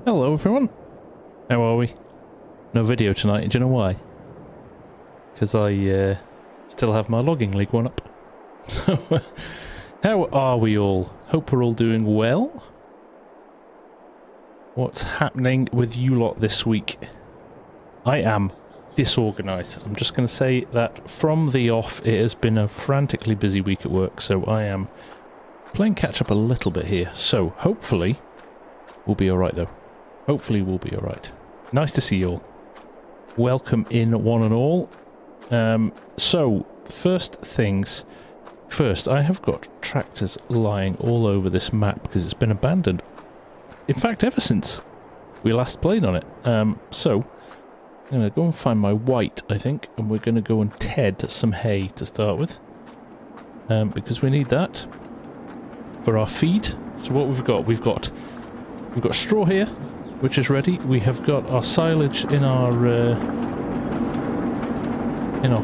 Hello everyone, how are we? No video tonight, do you know why? Because I still have my logging league one up. So, how are we all? Hope we're all doing well. What's happening with you lot this week? I am disorganised. I'm just going to say that from the off it has been a frantically busy week at work, so I am playing catch up a little bit here. So hopefully we'll be alright though. Hopefully we'll be alright. Nice to see you all. Welcome in one and all. So, first things first, I have got tractors lying all over this map because it's been abandoned. In fact, ever since we last played on it. So, I'm going to go and find my white, I think, and we're going to go and ted some hay to start with. Because we need that for our feed. So what we've got straw here, which is ready. We have got our silage in our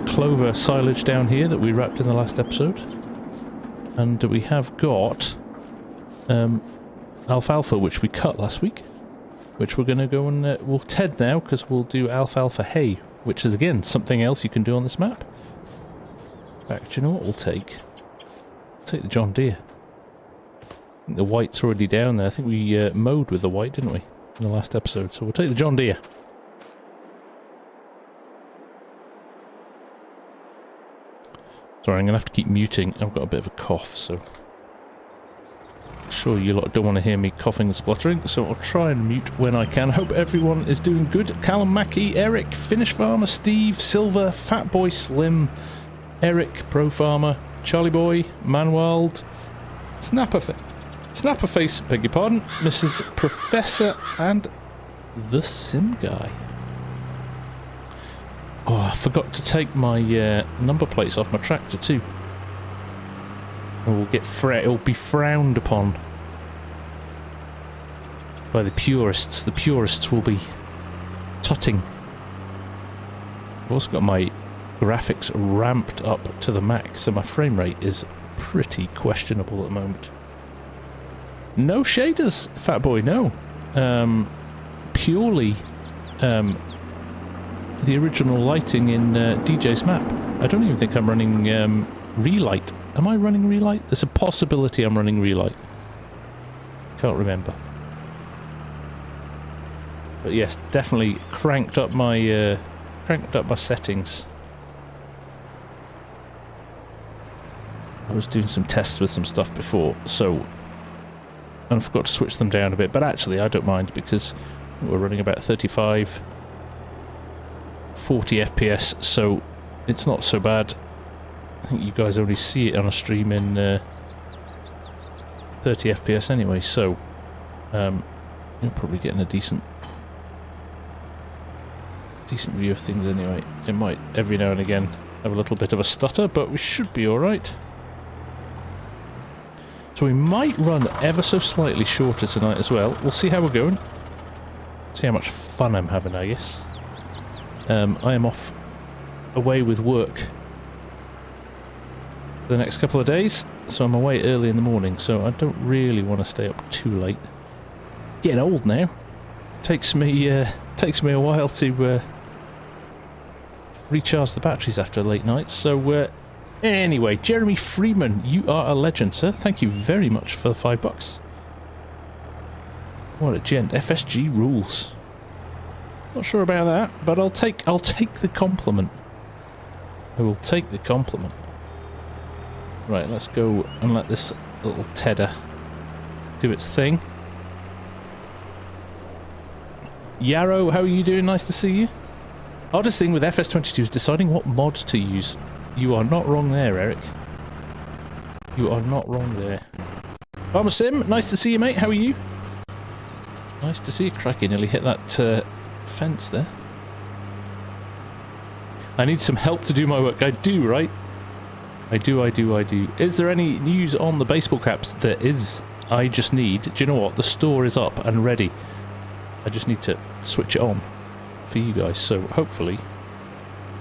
clover silage down here that we wrapped in the last episode, and we have got alfalfa, which we cut last week, which we're going to go and we'll ted now because we'll do alfalfa hay, which is again something else you can do on this map. In fact, you know what we'll take? We'll take the John Deere. I think the white's already down there. I think we mowed with the white, didn't we, in the last episode? So we'll take the John Deere. Sorry, I'm going to have to keep muting. I've got a bit of a cough, so I'm sure you lot don't want to hear me coughing and spluttering, so I'll try and mute when I can. Hope everyone is doing good. Callum Mackey, Eric, Finnish Farmer, Steve, Silver, Fat Boy Slim, Eric, Pro Farmer, Charlie Boy, Manwald, Snapperface, beg your pardon, Mrs. Professor, and the Sim Guy. Oh, I forgot to take my number plates off my tractor too. It'll be frowned upon by the purists. The purists will be tutting. I've also got my graphics ramped up to the max, so my frame rate is pretty questionable at the moment. No shaders, Fat Boy, no. Purely the original lighting in DJ's map. I don't even think I'm running relight. Am I running relight? There's a possibility I'm running relight. Can't remember. But yes, definitely cranked up my settings. I was doing some tests with some stuff before, so and I forgot to switch them down a bit, but actually I don't mind because we're running about 35, 40 FPS, so it's not so bad. I think you guys only see it on a stream in 30 FPS anyway, so you're probably getting a decent view of things anyway. It might every now and again have a little bit of a stutter, but we should be alright. So we might run ever so slightly shorter tonight as well. We'll see how we're going. See how much fun I'm having, I guess. I am off away with work for the next couple of days, so I'm away early in the morning, so I don't really want to stay up too late. Getting old now. Takes me a while to recharge the batteries after a late night, so anyway, Jeremy Freeman, you are a legend, sir. Thank you very much for the $5. What a gent. FSG rules. Not sure about that, but I'll take the compliment. I will take the compliment. Right, let's go and let this little tedder do its thing. Yarrow, how are you doing? Nice to see you. Hardest thing with FS22 is deciding what mod to use. You are not wrong there, Eric. You are not wrong there. FarmSim, nice to see you, mate. How are you? Nice to see you. Cracky nearly hit that fence there. I need some help to do my work. I do, right? I do. Is there any news on the baseball caps? There is. I just need... Do you know what? The store is up and ready. I just need to switch it on for you guys. So hopefully,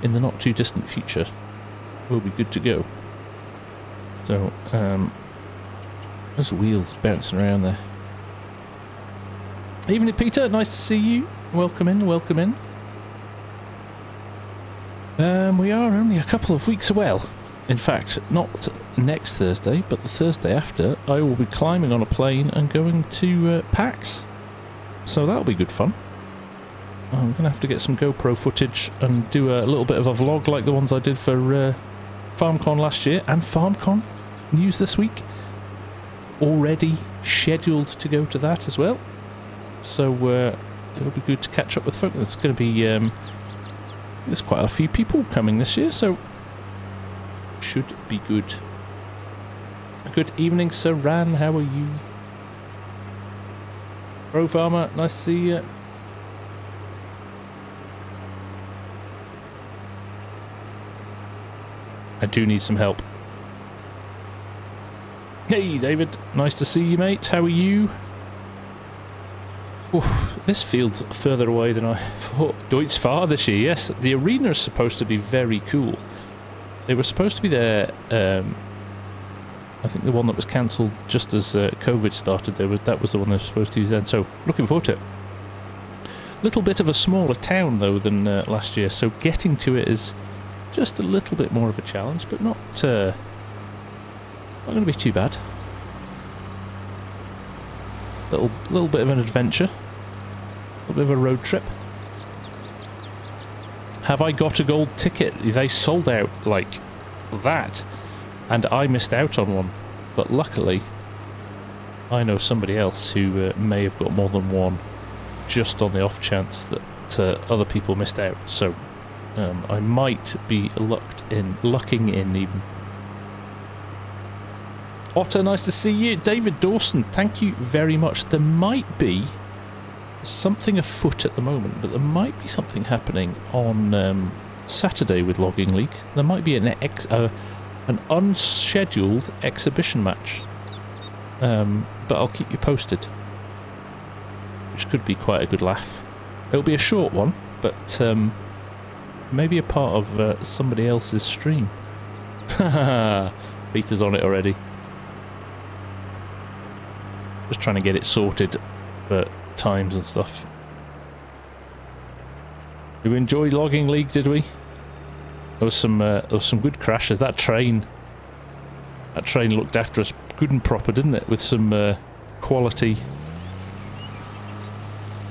in the not too distant future, we'll be good to go. So, those wheels bouncing around there. Evening, Peter. Nice to see you. Welcome in, welcome in. We are only a couple of weeks away. In fact, not next Thursday, but the Thursday after, I will be climbing on a plane and going to PAX. So that'll be good fun. I'm going to have to get some GoPro footage and do a little bit of a vlog like the ones I did for FarmCon last year and FarmCon news this week. Already scheduled to go to that as well. So it'll be good to catch up with folks. There's going to be there's quite a few people coming this year, so should be good. Good evening, Sir Ran. How are you? Pro Farmer, nice to see you. I do need some help. Hey, David. Nice to see you, mate. How are you? Oof, this field's further away than I thought. Deutz Fahr this year, yes. The arena is supposed to be very cool. They were supposed to be there, I think the one that was cancelled just as COVID started, that was the one they were supposed to use then, so looking forward to it. Little bit of a smaller town though than last year, so getting to it is just a little bit more of a challenge, but not going to be too bad. Little bit of an adventure, a little bit of a road trip. Have I got a gold ticket? They sold out like that, and I missed out on one. But luckily, I know somebody else who may have got more than one, just on the off chance that other people missed out. So I might be lucking in even. Otter, nice to see you. David Dawson, thank you very much. There might be something afoot at the moment, but there might be something happening on Saturday with Logging League. There might be an unscheduled exhibition match, but I'll keep you posted, which could be quite a good laugh. It'll be a short one, but maybe a part of somebody else's stream. Peter's on it already. Just trying to get it sorted for times and stuff. Did we enjoy Logging League, did we? There was some good crashes. That train looked after us good and proper, didn't it? With some quality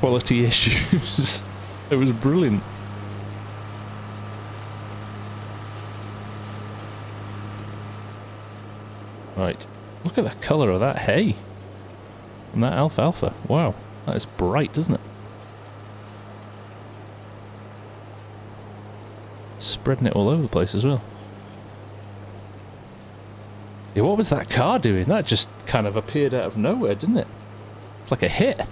issues. It was brilliant. Right, look at the colour of that hay. And that alfalfa. Wow, that is bright, doesn't it? Spreading it all over the place as well. Yeah, what was that car doing? That just kind of appeared out of nowhere, didn't it? It's like a hit. I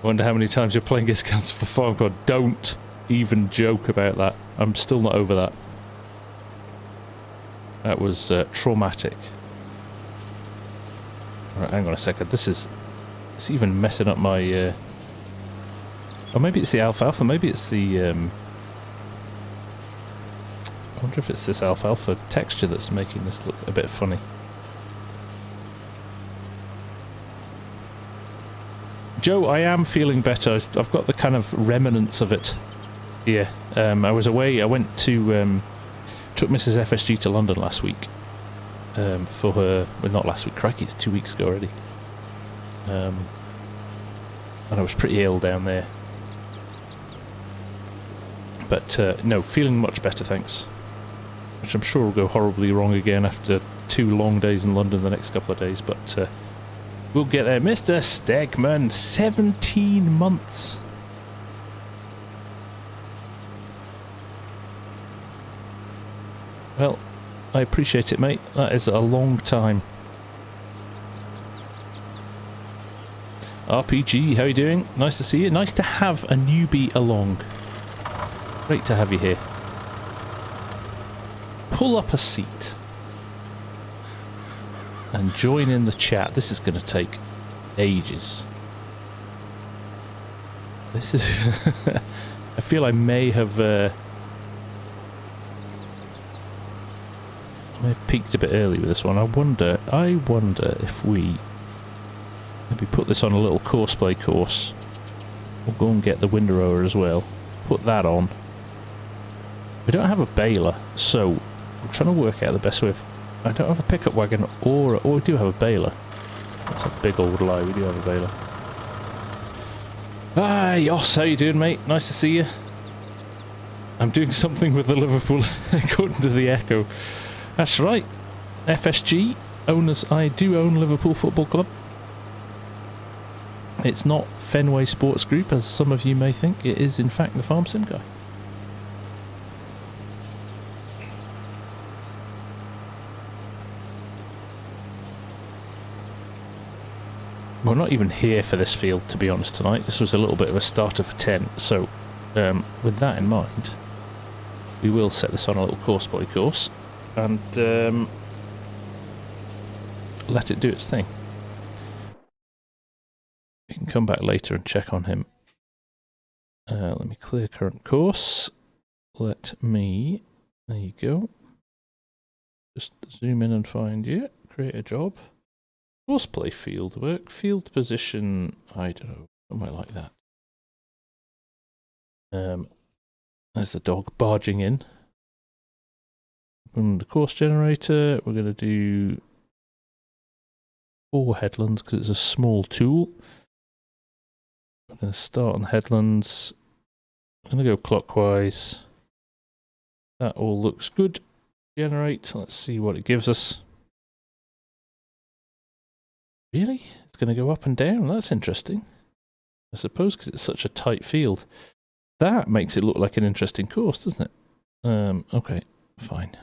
wonder how many times you're playing against Cancer for Farm God. Don't even joke about that. I'm still not over that. That was traumatic. Alright, hang on a second. It's even messing up my... or maybe it's the alfalfa. Maybe it's the... I wonder if it's this alfalfa texture that's making this look a bit funny. Joe, I am feeling better. I've got the kind of remnants of it here. I was away. I went to... took Mrs. FSG to London last week for her... Well, not last week. Crikey, it's 2 weeks ago already. And I was pretty ill down there. But no, feeling much better, thanks. Which I'm sure will go horribly wrong again after 2 long days in London the next couple of days, but we'll get there. Mr. Stegman, 17 months. Well, I appreciate it, mate. That is a long time. RPG, how are you doing? Nice to see you. Nice to have a newbie along. Great to have you here. Pull up a seat and join in the chat. This is going to take ages. This is... I feel I may have... I may have peaked a bit early with this one. I wonder if we maybe put this on a little courseplay course. We'll go and get the windrower as well. Put that on. We don't have a baler, so I'm trying to work out the best way of... I don't have a pickup wagon or we do have a baler. That's a big old lie, we do have a baler. Ah, Yoss, how you doing, mate? Nice to see you. I'm doing something with the Liverpool, according to the Echo. That's right. FSG, owners, I do own Liverpool Football Club. It's not Fenway Sports Group, as some of you may think. It is, in fact, the FarmSim guy. We're not even here for this field, to be honest, tonight. This was a little bit of a starter for 10, so with that in mind, we will set this on a little course-by course and let it do its thing. You can come back later and check on him. Let me clear current course. Let me... There you go. Just zoom in and find you. Create a job. Courseplay field work. Field position... I don't know. Somewhere like that. There's the dog barging in. Open the course generator. We're going to do 4 headlands because it's a small tool. I'm going to start on the headlands. I'm going to go clockwise. That all looks good. Generate. Let's see what it gives us. Really? It's going to go up and down? That's interesting. I suppose because it's such a tight field. That makes it look like an interesting course, doesn't it? Okay, fine.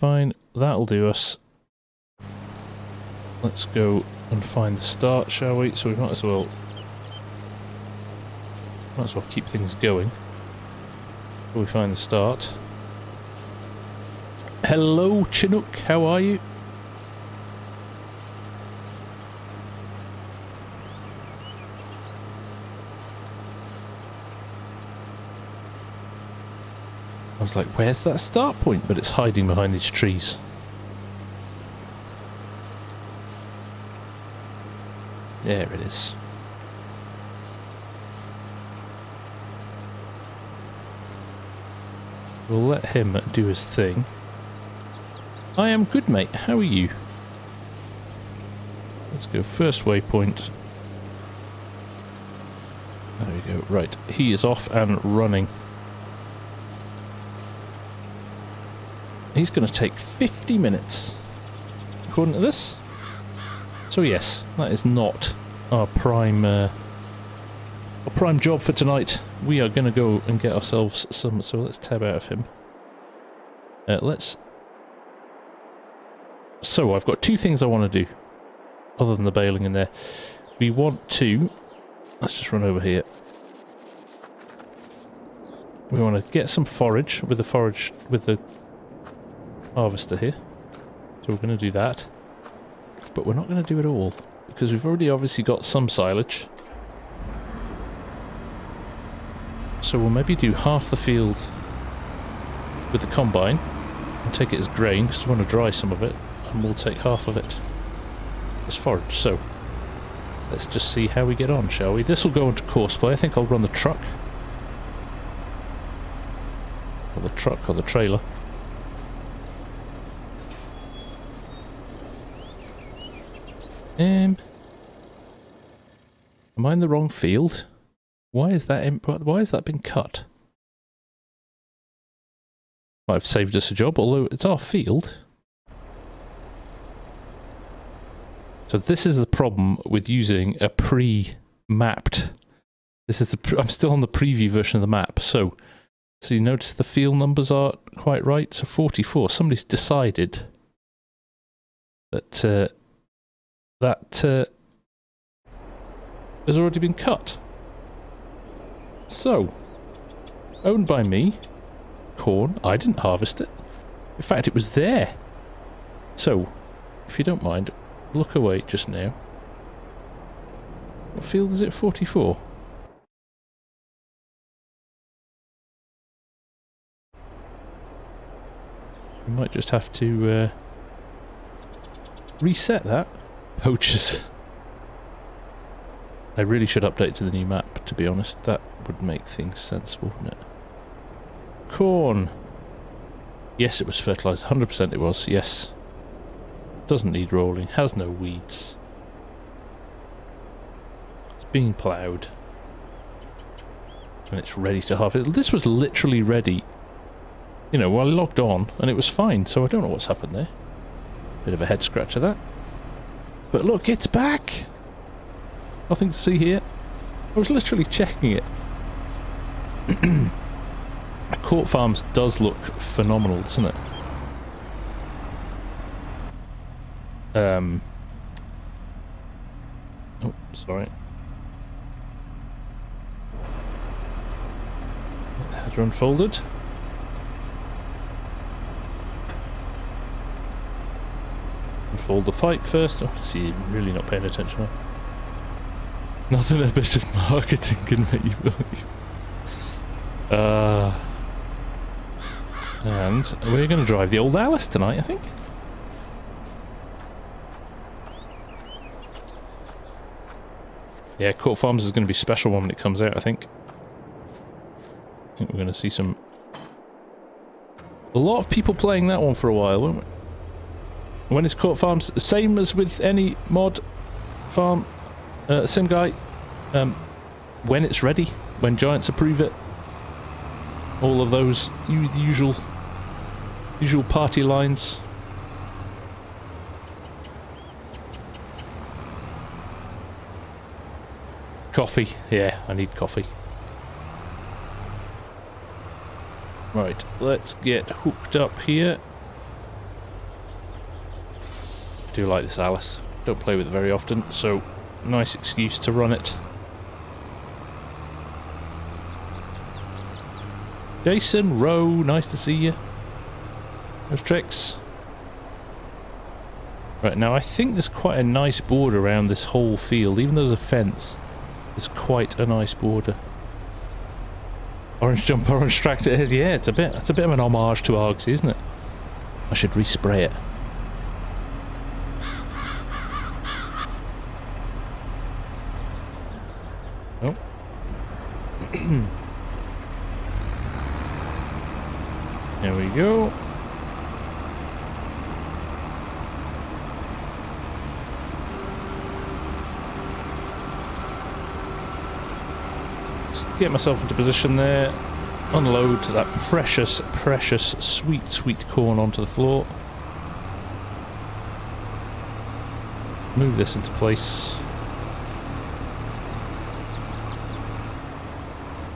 Fine, that'll do us. Let's go and find the start, shall we? So we might as well keep things going before we find the start. Hello, Chinook, how are you? I was like, where's that start point? But it's hiding behind these trees. There it is. We'll let him do his thing. I am good, mate. How are you? Let's go first waypoint. There we go. Right, he is off and running. He's going to take 50 minutes, according to this. So yes, that is not our prime job for tonight. We are going to go and get ourselves some. So let's tab out of him. So I've got 2 things I want to do, other than the baling in there. We want to. Let's just run over here. We want to get some forage with the harvester here. So we're going to do that. But we're not going to do it all, because we've already obviously got some silage. So we'll maybe do half the field with the combine and take it as grain, because we want to dry some of it, and we'll take half of it as forage. So let's just see how we get on, shall we? This will go into courseplay. I think I'll run the truck. Or the truck or the trailer. Am I in the wrong field? Why is that been cut? I've saved us a job, although it's our field. So this is the problem with using a pre-mapped. I'm still on the preview version of the map. So you notice the field numbers are quite right. So 44. Somebody's decided that has already been cut. So, owned by me, corn. I didn't harvest it. In fact, it was there. So, if you don't mind, look away just now. What field is it? 44. We might just have to reset that. Poachers. I really should update to the new map, to be honest. That would make things sensible, wouldn't it? Corn. Yes, it was fertilised. 100% it was, yes. Doesn't need rolling. Has no weeds. It's being ploughed. And it's ready to harvest. This was literally ready, you know, while I logged on, and it was fine, so I don't know what's happened there. Bit of a head scratcher, that. But look, it's back! Nothing to see here. I was literally checking it. Court Farms does look phenomenal, doesn't it? Oh, sorry. The header unfolded. Unfold the pipe first. Oh, see, I'm really not paying attention now. Nothing a bit of marketing can make you believe. And we're going to drive the old Alice tonight, I think. Yeah, Court Farms is going to be a special one when it comes out, I think. I think we're going to see a lot of people playing that one for a while, won't we? When is Court Farms? Same as with any mod farm sim guy. When it's ready, when giants approve it. All of those usual party lines. Coffee. Yeah, I need coffee. Right, let's get hooked up here. I do like this Alice. Don't play with it very often, so nice excuse to run it. Jason Rowe, nice to see you. Those tricks. Right, now I think there's quite a nice border around this whole field, even though there's a fence. There's quite a nice border. Orange jump, orange tractor. Yeah, it's a bit of an homage to Argsy, isn't it? I should respray it. Oh. There we go. Just get myself into position there. Unload that precious, precious, sweet, sweet corn onto the floor. Move this into place.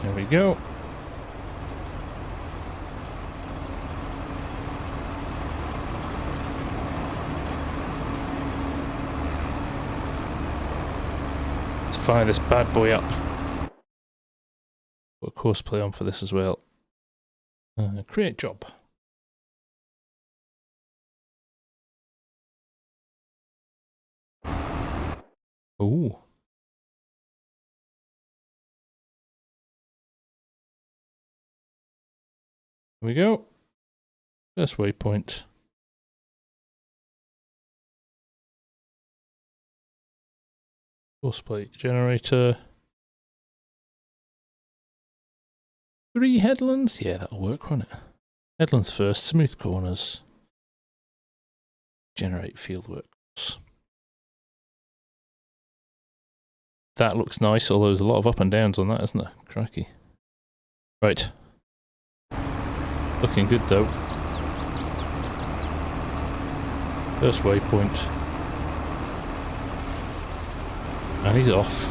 There we go. Let's fire this bad boy up. Got a course play on for this as well. Create job. Ooh. Here we go. First waypoint. Course plate generator. 3 headlands? Yeah, that'll work, won't it? Headlands first, smooth corners. Generate field work course. That looks nice, although there's a lot of up and downs on that, isn't there? Crikey. Right. Looking good though. First waypoint. And he's off.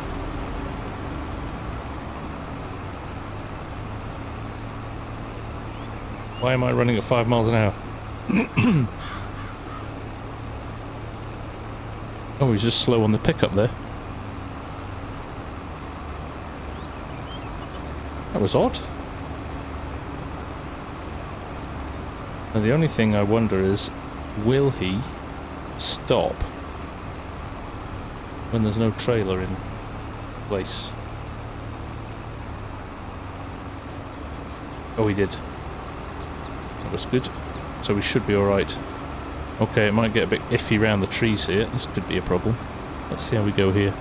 Why am I running at 5 miles an hour? Oh, he's just slow on the pickup there. That was odd. And the only thing I wonder is, will he stop when there's no trailer in place? Oh, he did. That was good. so we should be alright. Okay, it might get a bit iffy around the trees here. This could be a problem. Let's see how we go here.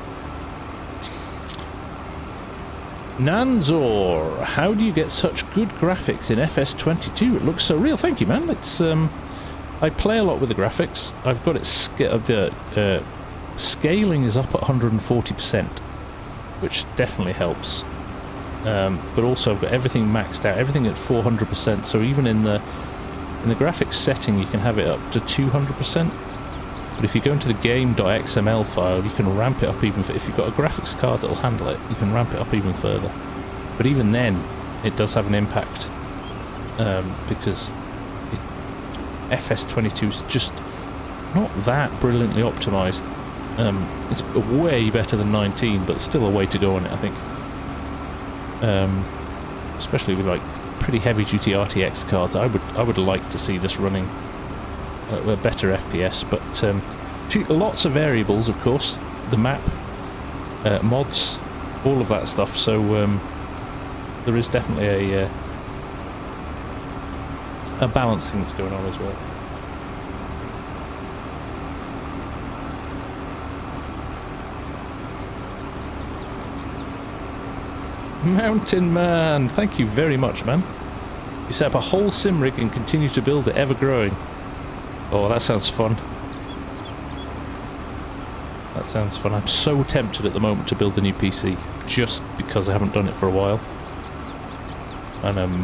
Nanzor, how do you get such good graphics in FS22? It looks so real. Thank you, man. It's I play a lot with the graphics. I've got it the scaling is up at 140%, which definitely helps. But also I've got everything maxed out, everything at 400%. So even in the graphics setting, you can have it up to 200%. But if you go into the game.xml file, you can ramp it up even if you've got a graphics card that'll handle it, you can ramp it up even further. But even then, it does have an impact, because FS22 is just not that brilliantly optimised. It's way better than 19, but still a way to go on it, I think. Especially with like pretty heavy-duty RTX cards, I would like to see this running a better FPS, but lots of variables, of course, the map, mods, all of that stuff, so there is definitely a balancing that's going on as well. Mountain Man, thank you very much, man. You set up a whole sim rig and continue to build it, ever growing. Oh, that sounds fun. That sounds fun. I'm so tempted at the moment to build a new PC, just because I haven't done it for a while. And I'm,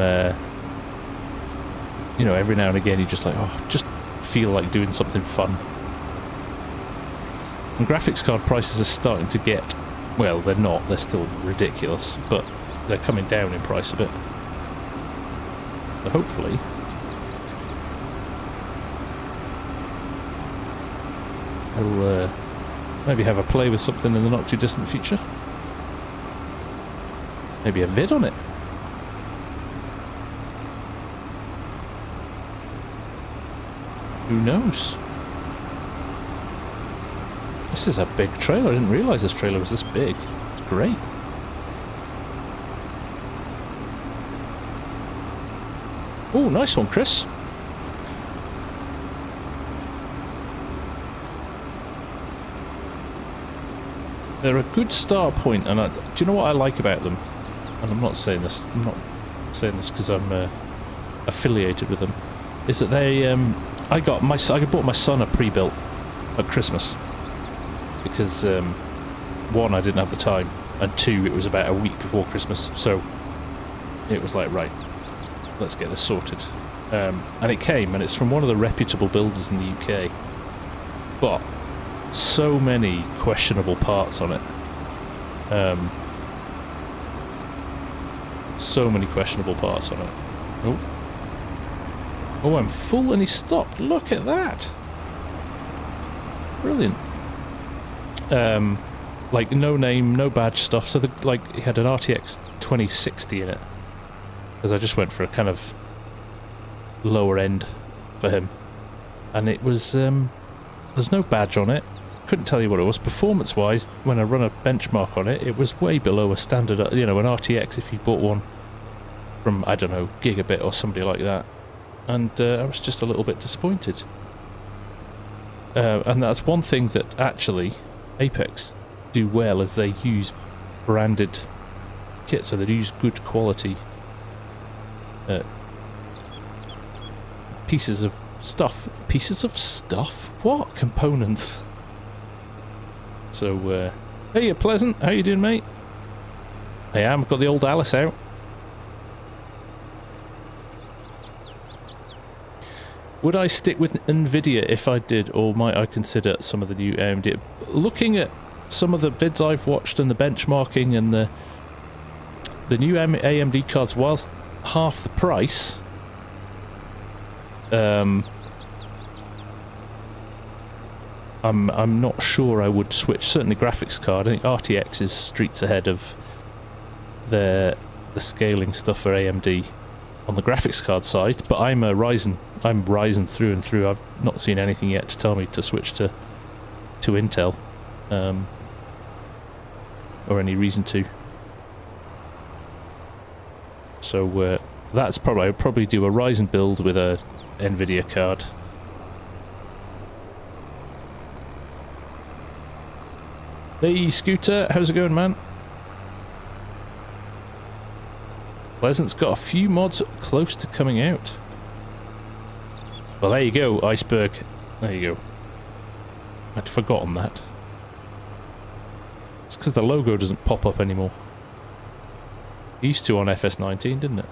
you know, every now and again you just like, oh, just feel like doing something fun. And graphics card prices are starting to get, well, they're not, they're still ridiculous, but they're coming down in price a bit. So hopefully I'll maybe have a play with something in the not too distant future. Maybe a vid on it. Who knows? This is a big trailer. I didn't realise this trailer was this big. It's great. Oh, nice one, Chris. They're a good start point, and do you know what I like about them? And I'm not saying this because I'm affiliated with them. Is that they? I bought my son a pre-built at Christmas because one, I didn't have the time, and two, it was about a week before Christmas, so it was like, right, let's get this sorted. And it came, and it's from one of the reputable builders in the UK, but so many questionable parts on it. So many questionable parts on it. Oh, I'm full and he stopped. Look at that. Brilliant. Like no name, no badge stuff. So like he had an RTX 2060 in it. Because I just went for a kind of lower end for him. And it was there's no badge on it. Couldn't tell you what it was. Performance wise, when I run a benchmark on it, it was way below a standard, you know, an RTX if you bought one from, I don't know, Gigabit or somebody like that. And I was just a little bit disappointed. And that's one thing that actually Apex do well, is they use branded kit, so they use good quality pieces of stuff. Pieces of stuff? What? Components. So, hey, Pleasant, how you doing, mate? I am. I've got the old Alice out. Would I stick with Nvidia if I did, or might I consider some of the new AMD? Looking at some of the vids I've watched and the benchmarking and the new AMD cards, whilst half the price, I'm not sure I would switch. Certainly graphics card. I think RTX is streets ahead of the scaling stuff for AMD on the graphics card side, but I'm a Ryzen. I'm Ryzen through and through. I've not seen anything yet to tell me to switch to Intel, or any reason to. So That's probably, I'd probably do a Ryzen build with a NVIDIA card. Hey Scooter, how's it going, man? Pleasant's got a few mods close to coming out. Well, there you go, Iceberg. There you go. I'd forgotten that. It's because the logo doesn't pop up anymore. It used to on FS19, didn't it?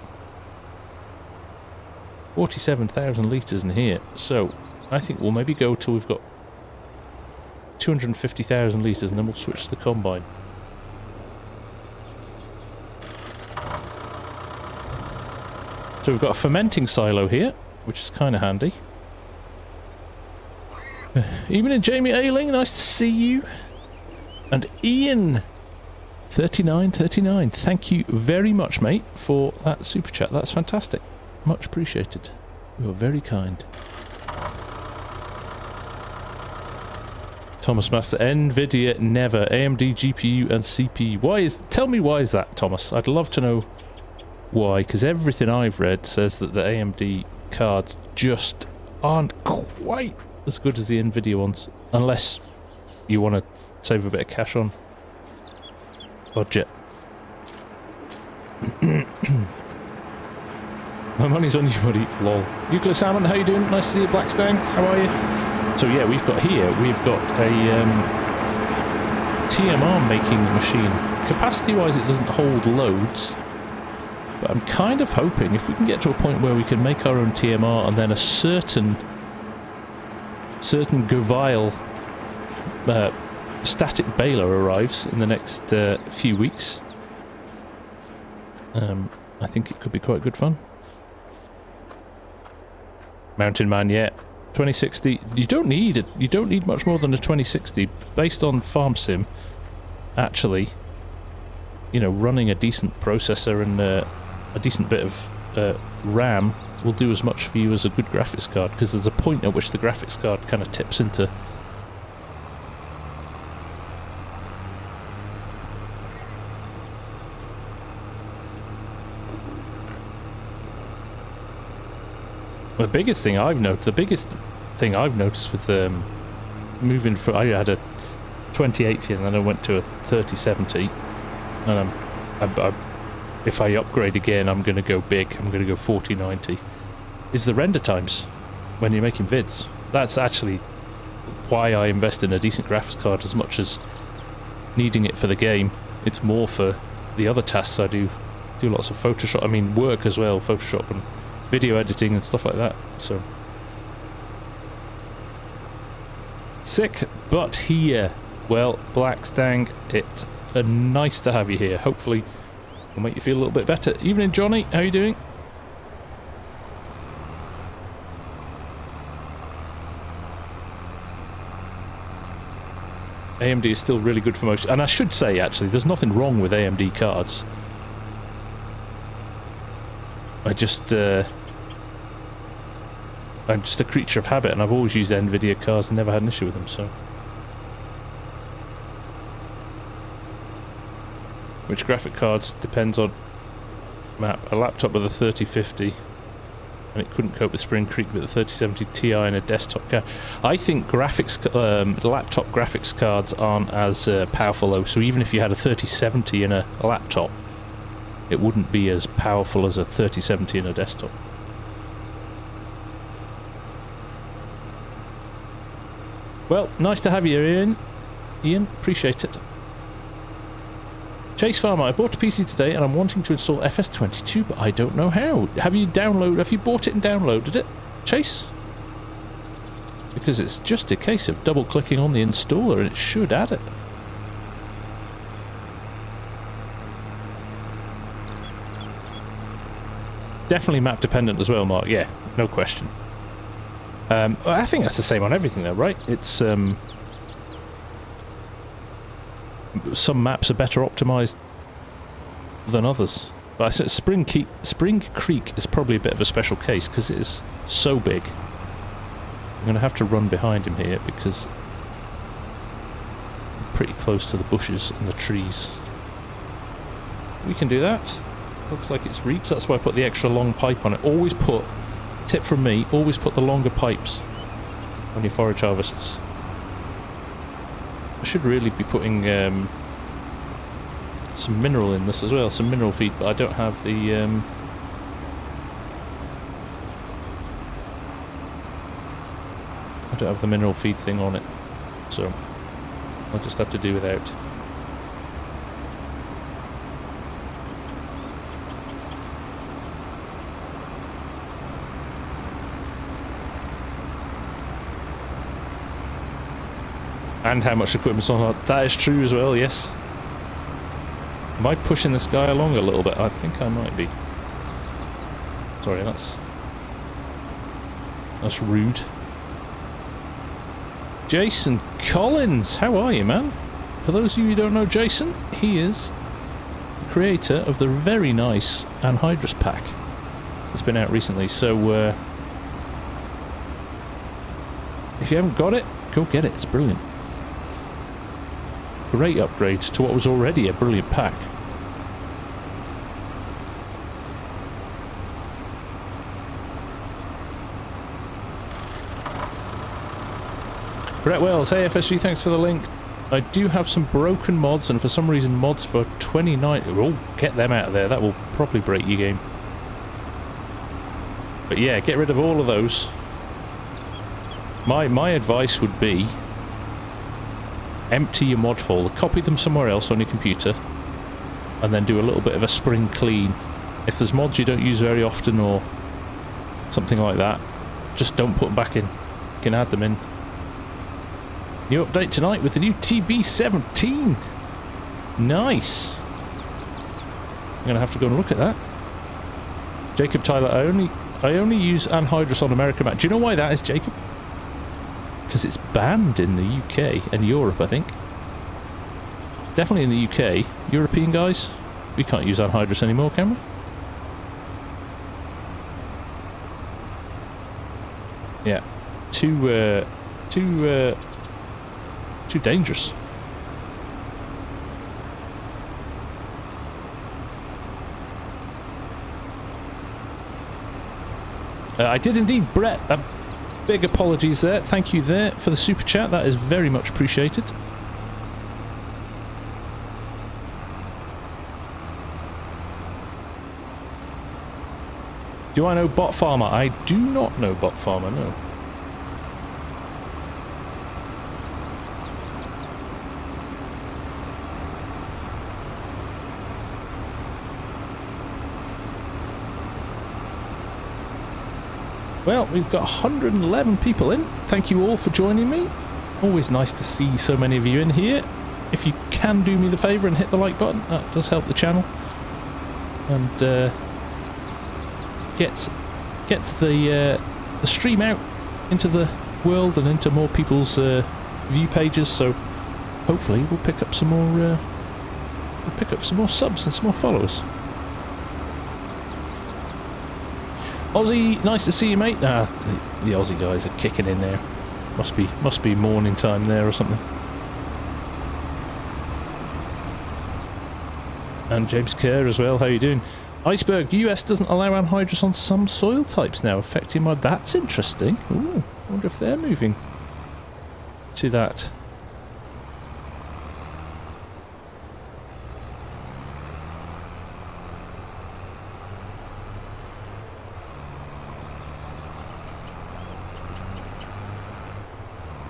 47,000 litres in here. So, I think we'll maybe go till we've got 250,000 litres and then we'll switch to the combine. So we've got a fermenting silo here, which is kind of handy. Evening, Jamie Ailing, nice to see you. And Ian, 3939, thank you very much, mate, for that super chat. That's fantastic. Much appreciated. You are very kind. Thomas Master, NVIDIA never, AMD GPU and CPU. Tell me why is that, Thomas? I'd love to know why, because everything I've read says that the AMD cards just aren't quite as good as the NVIDIA ones, unless you want to save a bit of cash on budget. My money's on you, buddy. Lol. Euclid Salmon, how you doing? Nice to see you, Black Stang. How are you? So yeah, we've got a TMR making machine. Capacity-wise, it doesn't hold loads, but I'm kind of hoping if we can get to a point where we can make our own TMR and then a certain Govile static baler arrives in the next few weeks. I think it could be quite good fun. Mountain Man, yeah. 2060. You don't need much more than a 2060 based on FarmSim. Actually, you know, running a decent processor and a decent bit of RAM will do as much for you as a good graphics card, because there's a point at which the graphics card kind of tips into the biggest thing I've noticed with moving from, I had a 2080 and then I went to a 3070, and if I upgrade again, I'm going to go big. I'm going to go 4090. Is the render times when you're making vids. That's actually why I invest in a decent graphics card, as much as needing it for the game. It's more for the other tasks I do. Do lots of Photoshop. I mean, work as well, Photoshop and video editing and stuff like that. So sick, but here. Well, Black Stang, it's nice to have you here. Hopefully will make you feel a little bit better. Evening, Johnny. How are you doing? AMD is still really good for most, and I should say actually, there's nothing wrong with AMD cards. I'm just a creature of habit, and I've always used NVIDIA cards and never had an issue with them. So, which graphic cards depends on map. A laptop with a 3050, and it couldn't cope with Spring Creek, but the 3070 Ti and a desktop card. I think graphics, laptop graphics cards aren't as powerful though. So even if you had a 3070 in a laptop, it wouldn't be as powerful as a 3070 in a desktop. Well, nice to have you, Ian. Appreciate it. Chase Farmer, I bought a PC today and I'm wanting to install FS22, but I don't know how. Have you bought it and downloaded it, Chase? Because it's just a case of double clicking on the installer and it should add it. Definitely map dependent as well, Mark. Yeah, no question. I think that's the same on everything though, right? It's some maps are better optimized than others. But I said Spring Creek is probably a bit of a special case because it is so big. I'm going to have to run behind him here because I'm pretty close to the bushes and the trees. We can do that. Looks like it's reached. That's why I put the extra long pipe on it. Always put, tip from me, always put the longer pipes on your forage harvests. I should really be putting some mineral in this as well, some mineral feed, but I don't have the mineral feed thing on it, so I'll just have to do without. And how much equipment's on that. That is true as well, yes. Am I pushing this guy along a little bit? I think I might be. Sorry, that's rude. Jason Collins, how are you, man? For those of you who don't know Jason, he is the creator of the very nice anhydrous pack that's been out recently. So, if you haven't got it, go get it. It's brilliant. Great upgrade to what was already a brilliant pack. Brett Wells, hey FSG, thanks for the link. I do have some broken mods, and for some reason mods for 29... Oh, get them out of there, that will probably break your game. But yeah, get rid of all of those. My advice would be... empty your mod folder, copy them somewhere else on your computer, and then do a little bit of a spring clean. If there's mods you don't use very often or something like that, just don't put them back in. You can add them in. New update tonight with the new TB17. Nice. I'm gonna have to go and look at that. Jacob Tyler, I only use anhydrous on American map. Do you know why that is, Jacob? Because it's banned in the UK and Europe, I think. Definitely in the UK. European guys, we can't use anhydrous anymore, can we? Yeah. Too dangerous. I did indeed, Brett. Big apologies there. Thank you there for the super chat. That is very much appreciated. Do I know Bot Farmer? I do not know Bot Farmer, no. Well, we've got 111 people in. Thank you all for joining me. Always nice to see so many of you in here. If you can do me the favour and hit the like button, that does help the channel. And gets the stream out into the world and into more people's view pages. So hopefully we'll pick up some more subs and some more followers. Aussie, nice to see you, mate. The Aussie guys are kicking in there. Must be morning time there or something. And James Kerr as well. How you doing? Iceberg, US doesn't allow anhydrous on some soil types now, affecting my... That's interesting. Ooh, I wonder if they're moving to that.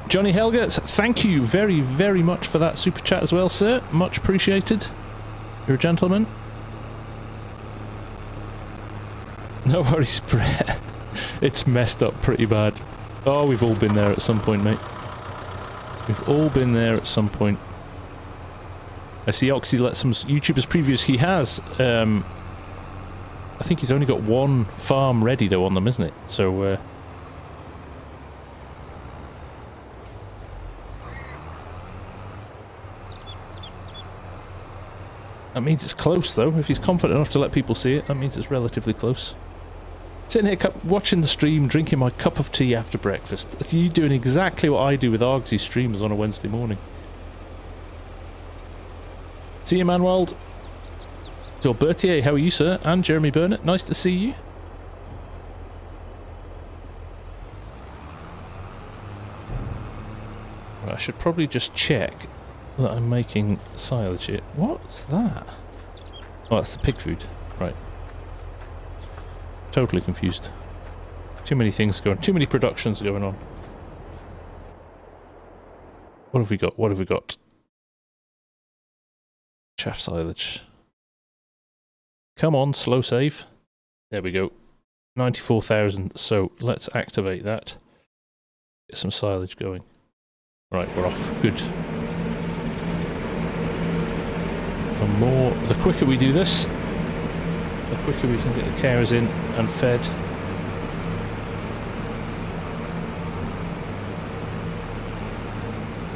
Johnny Helga, thank you very, very much for that super chat as well, sir. Much appreciated. You're a gentleman. No worries, Brett. It's messed up pretty bad. Oh, we've all been there at some point, mate. We've all been there at some point. I see Oxy let some YouTubers previews. He has. I think he's only got one farm ready, though, on them, isn't it? So, that means it's close, though. If he's confident enough to let people see it, that means it's relatively close. Sitting here watching the stream, drinking my cup of tea after breakfast. That's you doing exactly what I do with Argsy's streams on a Wednesday morning. See you, Manwald. Phil Berthier, how are you, sir? And Jeremy Burnett, nice to see you. I should probably just check that I'm making silage here. What's that? Oh, that's the pig food. Right. Totally confused. Too many things going, too many productions going on. What have we got? What have we got? Chaff silage. Come on, slow save. There we go. 94,000. So let's activate that. Get some silage going. Right, we're off. Good. The quicker we do this, the quicker we can get the cows in and fed.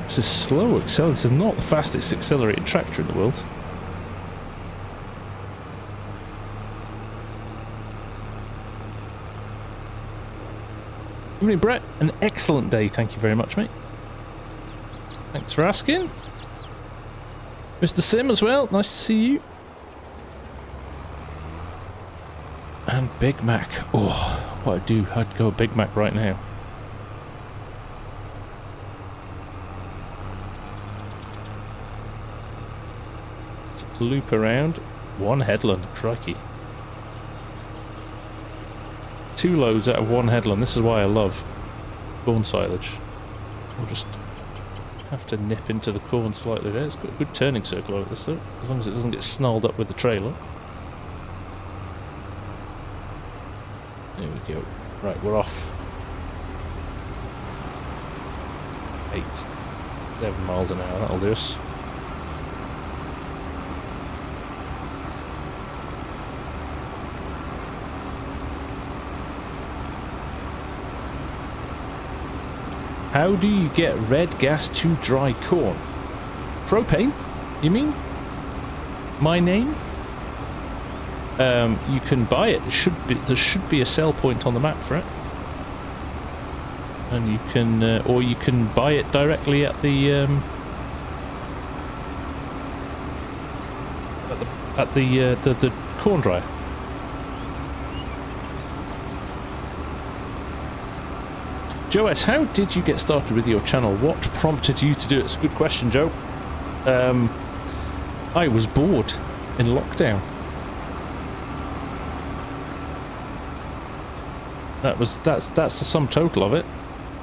This is slow accelerating. This is not the fastest accelerated tractor in the world. Evening, Brett. An excellent day. Thank you very much, mate. Thanks for asking. Mr. Sim as well. Nice to see you. And Big Mac. Oh, what I'd do. I'd go Big Mac right now. Let's loop around. One headland. Crikey. 2 loads out of 1 headland. This is why I love corn silage. We'll just have to nip into the corn slightly there. It's got a good turning circle over this though, as long as it doesn't get snarled up with the trailer. There we go. Right, we're off. 7 miles an hour, that'll do us. How do you get red gas to dry corn? Propane, you mean? My name? You can buy it. There should be a sell point on the map for it. And you can, or you can buy it directly at the corn dryer. Joe S, how did you get started with your channel? What prompted you to do it? It's a good question, Joe. I was bored in lockdown. That's the sum total of it.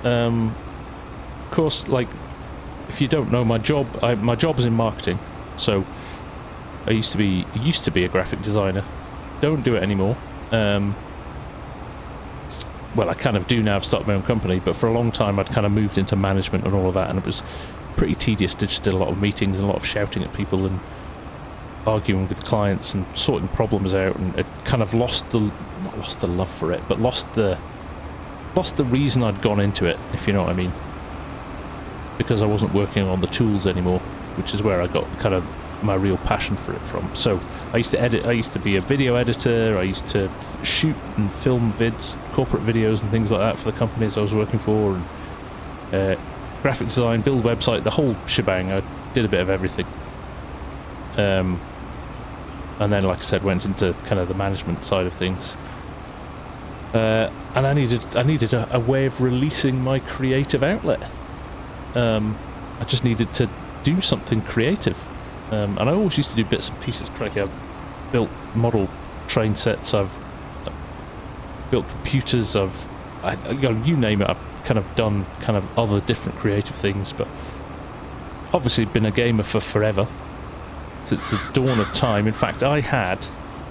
Of course, like, if you don't know my job, my job's in marketing. So I used to be a graphic designer. Don't do it anymore. Well, I kind of do now. I've started my own company, but for a long time I'd kind of moved into management and all of that, and it was pretty tedious. Just did a lot of meetings and a lot of shouting at people and arguing with clients and sorting problems out, and it kind of not lost the love for it, but lost the reason I'd gone into it, if you know what I mean. Because I wasn't working on the tools anymore, which is where I got kind of my real passion for it from. So I used to edit, I used to be a video editor, I used to shoot and film vids, corporate videos and things like that for the companies I was working for, and graphic design, build website, the whole shebang. I did a bit of everything. And then, like I said, went into kind of the management side of things. And I needed a way of releasing my creative outlet. I just needed to do something creative. And I always used to do bits and pieces. Crikey, I've built model train sets, I've built computers, you name it, I've kind of done kind of other different creative things, but obviously been a gamer for forever, since the dawn of time. In fact, I don't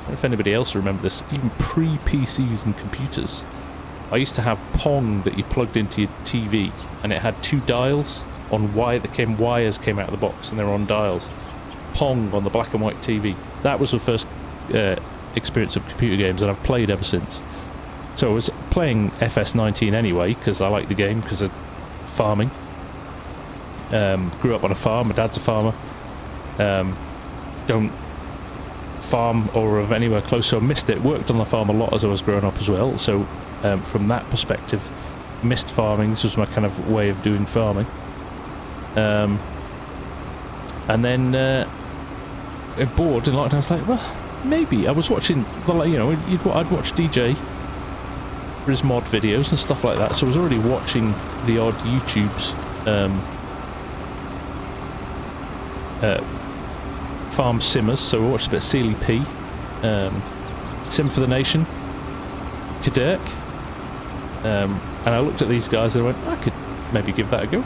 know if anybody else remember this, even pre-PCs and computers, I used to have Pong that you plugged into your TV, and it had 2 dials on wires came out of the box, and they were on dials. Pong on the black and white TV. That was the first experience of computer games, and I've played ever since. So I was playing FS22 anyway, because I like the game, because of farming. Grew up on a farm, my dad's a farmer. Don't farm or of anywhere close, so I missed it. Worked on the farm a lot as I was growing up as well, so from that perspective, missed farming. This was my kind of way of doing farming. And then bored in lockdown, I was like, well, maybe. I was watching, well, you know, I'd watch DJ for his mod videos and stuff like that, so I was already watching the odd YouTubes, farm simmers, so I watched a bit of Sealy P, Sim for the Nation, Kadirk, and I looked at these guys and I went, I could maybe give that a go.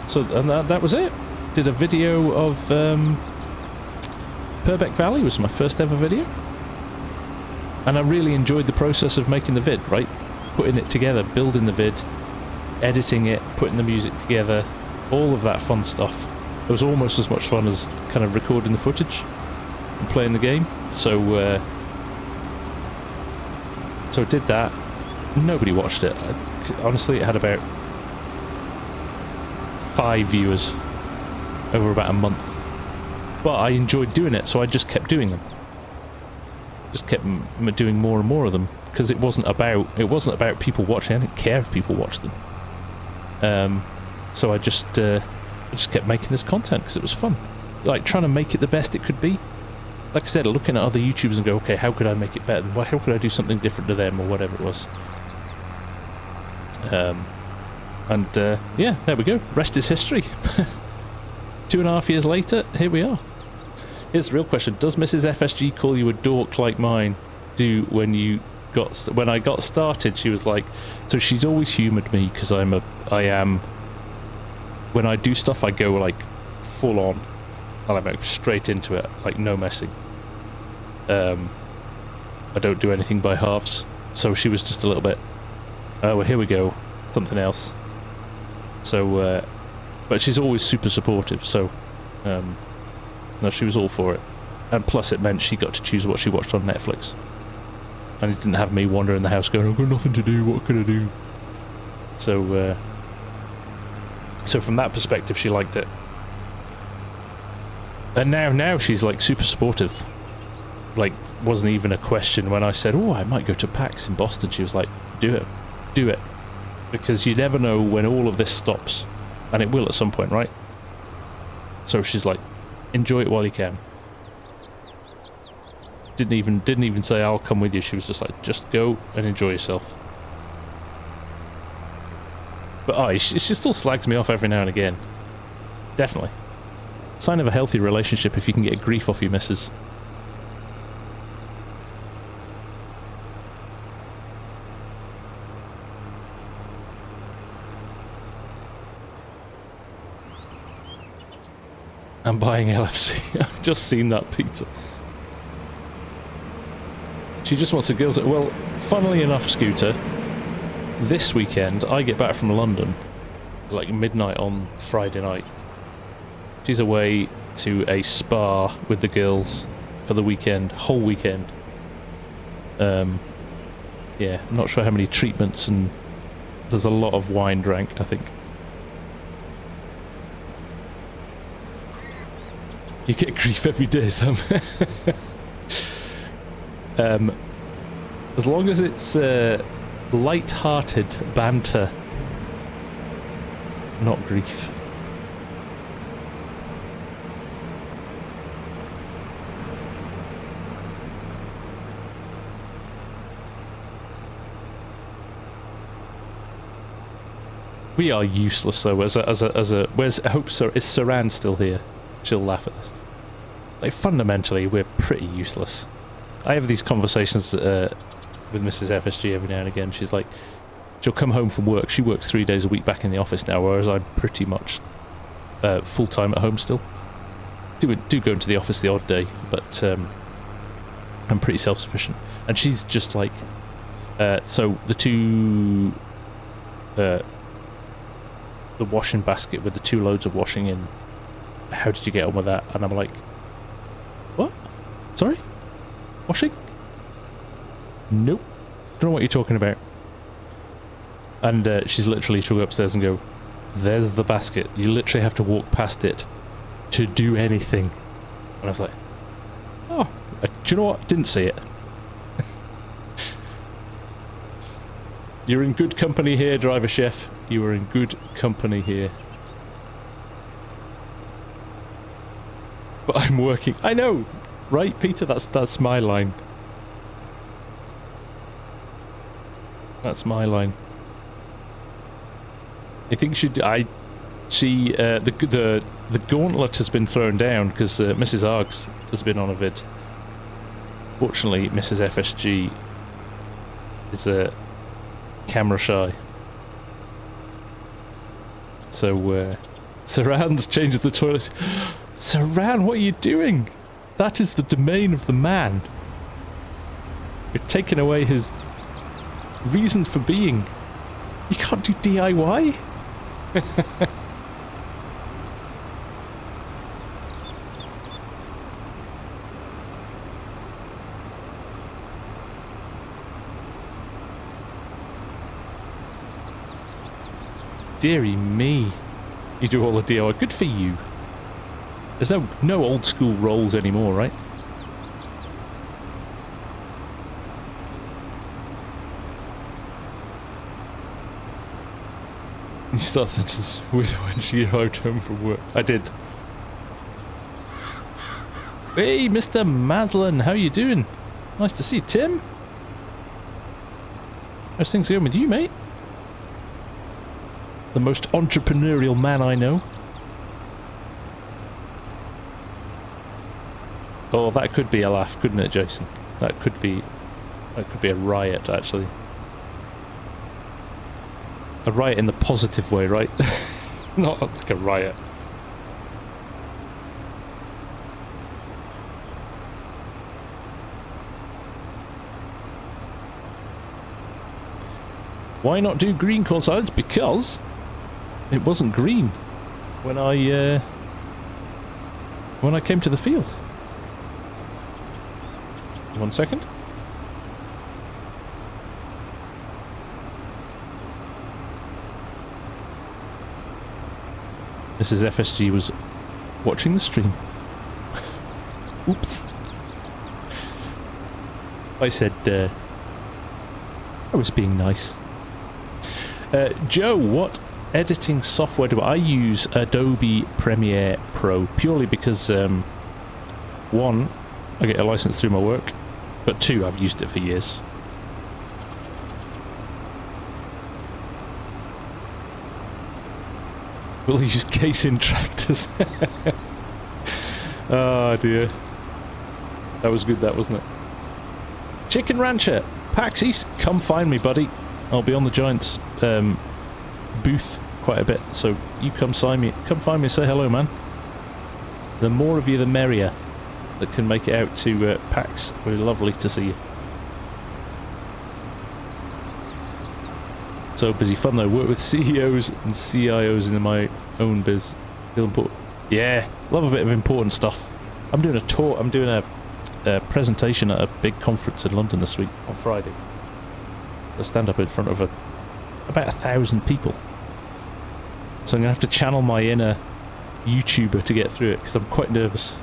So that was it. Did a video of Purbeck Valley. Was my first ever video, and I really enjoyed the process of making the vid, right? Putting it together, building the vid, editing it, putting the music together, all of that fun stuff. It was almost as much fun as kind of recording the footage and playing the game. So I did that. Nobody watched it. Honestly, it had about 5 viewers over about a month. But I enjoyed doing it, so I just kept doing them. Just kept doing more and more of them, because it wasn't about people watching. I didn't care if people watched them. So I just kept making this content because it was fun. Like, trying to make it the best it could be. Like I said, looking at other YouTubers and go, okay, how could I make it better? How could I do something different to them, or whatever it was. Yeah, there we go. Rest is history. 2.5 years later, here we are. Here's the real question: does Mrs. FSG call you a dork like mine do when I got started? She was like, so she's always humoured me because I am. When I do stuff, I go like full on, and I'm like straight into it, like no messing. I don't do anything by halves. So she was just a little bit, oh, well, here we go, something else. So, but she's always super supportive, so, no, she was all for it. And plus it meant she got to choose what she watched on Netflix. And it didn't have me wandering the house going, I've got nothing to do, what can I do? So, so from that perspective, she liked it. And now she's like super supportive. Like, wasn't even a question when I said, oh, I might go to PAX in Boston. She was like, do it. Because you never know when all of this stops. And it will at some point, right? So she's like, enjoy it while you can. Didn't even say, I'll come with you. She was just like, just go and enjoy yourself. But she still slags me off every now and again. Definitely. Sign of a healthy relationship if you can get grief off your missus. I'm buying LFC. I've just seen that pizza. She just wants to girls. Well, funnily enough, Scooter, this weekend I get back from London like midnight on Friday night. She's away to a spa with the girls for the weekend, whole weekend. Yeah, I'm not sure how many treatments, and there's a lot of wine drank, I think. You get grief every day, Sam. As long as it's light-hearted banter, not grief. We are useless though. Where's I hope so. Is Saran still here? She'll laugh at us. Like, fundamentally, we're pretty useless. I have these conversations with Mrs. FSG every now and again. She's like, she'll come home from work. She works 3 days a week back in the office now, whereas I'm pretty much full-time at home still. Do go into the office the odd day, but I'm pretty self-sufficient. And she's just like, so the two, the washing basket with the 2 loads of washing in, how did you get on with that? And I'm like, what? Sorry? Washing? Nope. Don't know what you're talking about. And she'll go upstairs and go, there's the basket. You literally have to walk past it to do anything. And I was like, oh, do you know what? Didn't see it. You're in good company here, driver chef. You are in good company here. But I'm working. I know, right, Peter? That's my line. That's my line. I think the gauntlet has been thrown down because Mrs. Args has been on a vid. Fortunately, Mrs. FSG is camera shy. So Saran's changed the toilet. Saran, what are you doing? That is the domain of the man. You're taking away his reason for being. You can't do DIY? Deary me. You do all the DIY. Good for you. There's no old school roles anymore, right? You start sentences with when she arrived home from work. I did. Hey, Mr. Maslin, how you doing? Nice to see you, Tim. How's things going with you, mate? The most entrepreneurial man I know. Oh, that could be a laugh, couldn't it, Jason? That could be a riot, actually. A riot in the positive way, right? Not like a riot. Why not do green corn silage? Because it wasn't green when I came to the field. 1 second. Mrs. FSG was watching the stream. Oops. I said I was being nice. Joe, what editing software do I use? Adobe Premiere Pro, purely because one, I get a license through my work, but two, I've used it for years. We'll use casing tractors. Oh dear. That was good, that, wasn't it? Chicken Rancher, PAX East, come find me, buddy. I'll be on the Giants booth quite a bit, so you come find me and say hello, man. The more of you, the merrier that can make it out to PAX. Really lovely to see you. So busy fun though. Work with CEOs and CIOs in my own biz. Feel important. Yeah, love a bit of important stuff. I'm doing a tour. I'm doing a presentation at a big conference in London this week on Friday. I stand up in front of about 1,000 people. So I'm gonna have to channel my inner YouTuber to get through it because I'm quite nervous.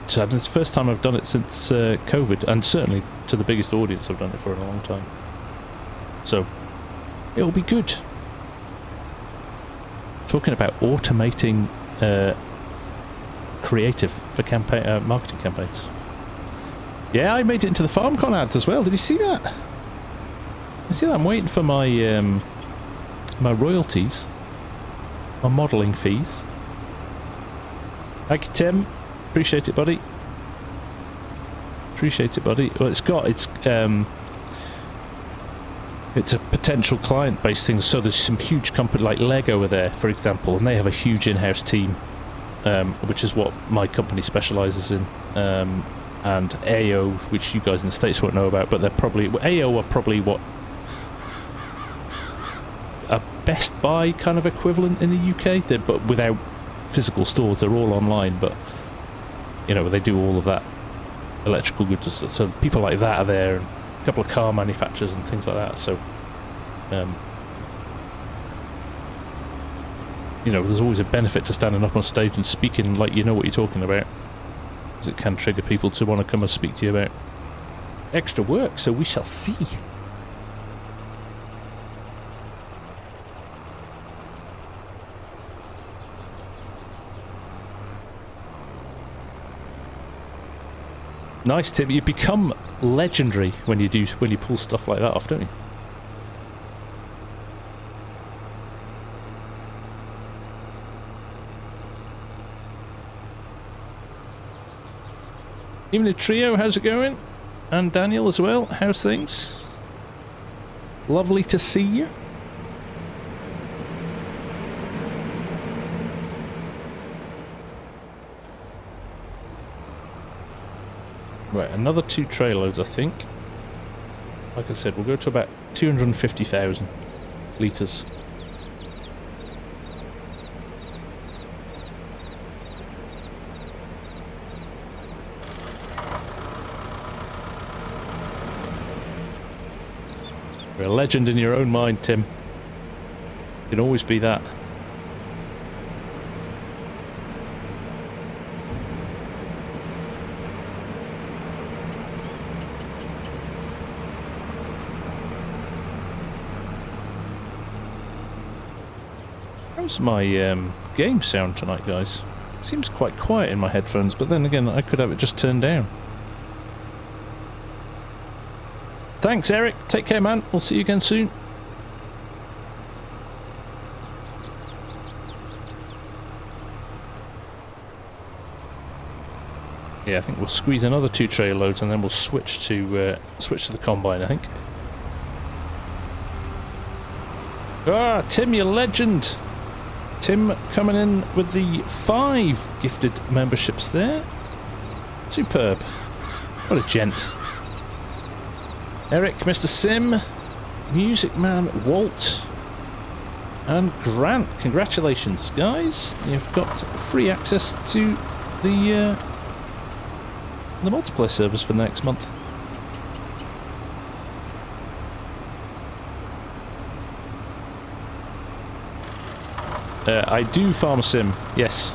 So it's the first time I've done it since COVID, and certainly to the biggest audience I've done it for in a long time. So it'll be good. Talking about automating creative for marketing campaigns. Yeah, I made it into the FarmCon ads as well. Did you see that? You see that? I'm waiting for my my royalties, my modelling fees. Thank you, Tim. Appreciate it, buddy. Appreciate it, buddy. Well, it's a potential client-based thing. So there's some huge company like Lego are there, for example, and they have a huge in-house team, which is what my company specialises in. And AO, which you guys in the States won't know about, but they're probably AO are probably what a Best Buy kind of equivalent in the UK. But without physical stores, they're all online. But you know, they do all of that electrical goods. So people like that are there, and a couple of car manufacturers and things like that. So, you know, there's always a benefit to standing up on stage and speaking like you know what you're talking about, because it can trigger people to want to come and speak to you about extra work. So we shall see. Nice, Tim. You become legendary when you pull stuff like that off, don't you? Even the trio, how's it going? And Daniel as well, how's things? Lovely to see you. Right, another 2 tray loads, I think. Like I said, we'll go to about 250,000 litres. You're a legend in your own mind, Tim. You can always be that. How's my game sound tonight, guys? It seems quite quiet in my headphones, but then again, I could have it just turned down. Thanks, Eric. Take care, man. We'll see you again soon. Yeah, I think we'll squeeze another 2 tray loads, and then we'll switch to the combine, I think. Ah, Tim, you legend. Tim coming in with the 5 gifted memberships there. Superb. What a gent. Eric, Mr. Sim, Music Man, Walt, and Grant. Congratulations, guys. You've got free access to the multiplayer servers for the next month. I do FarmSim, yes.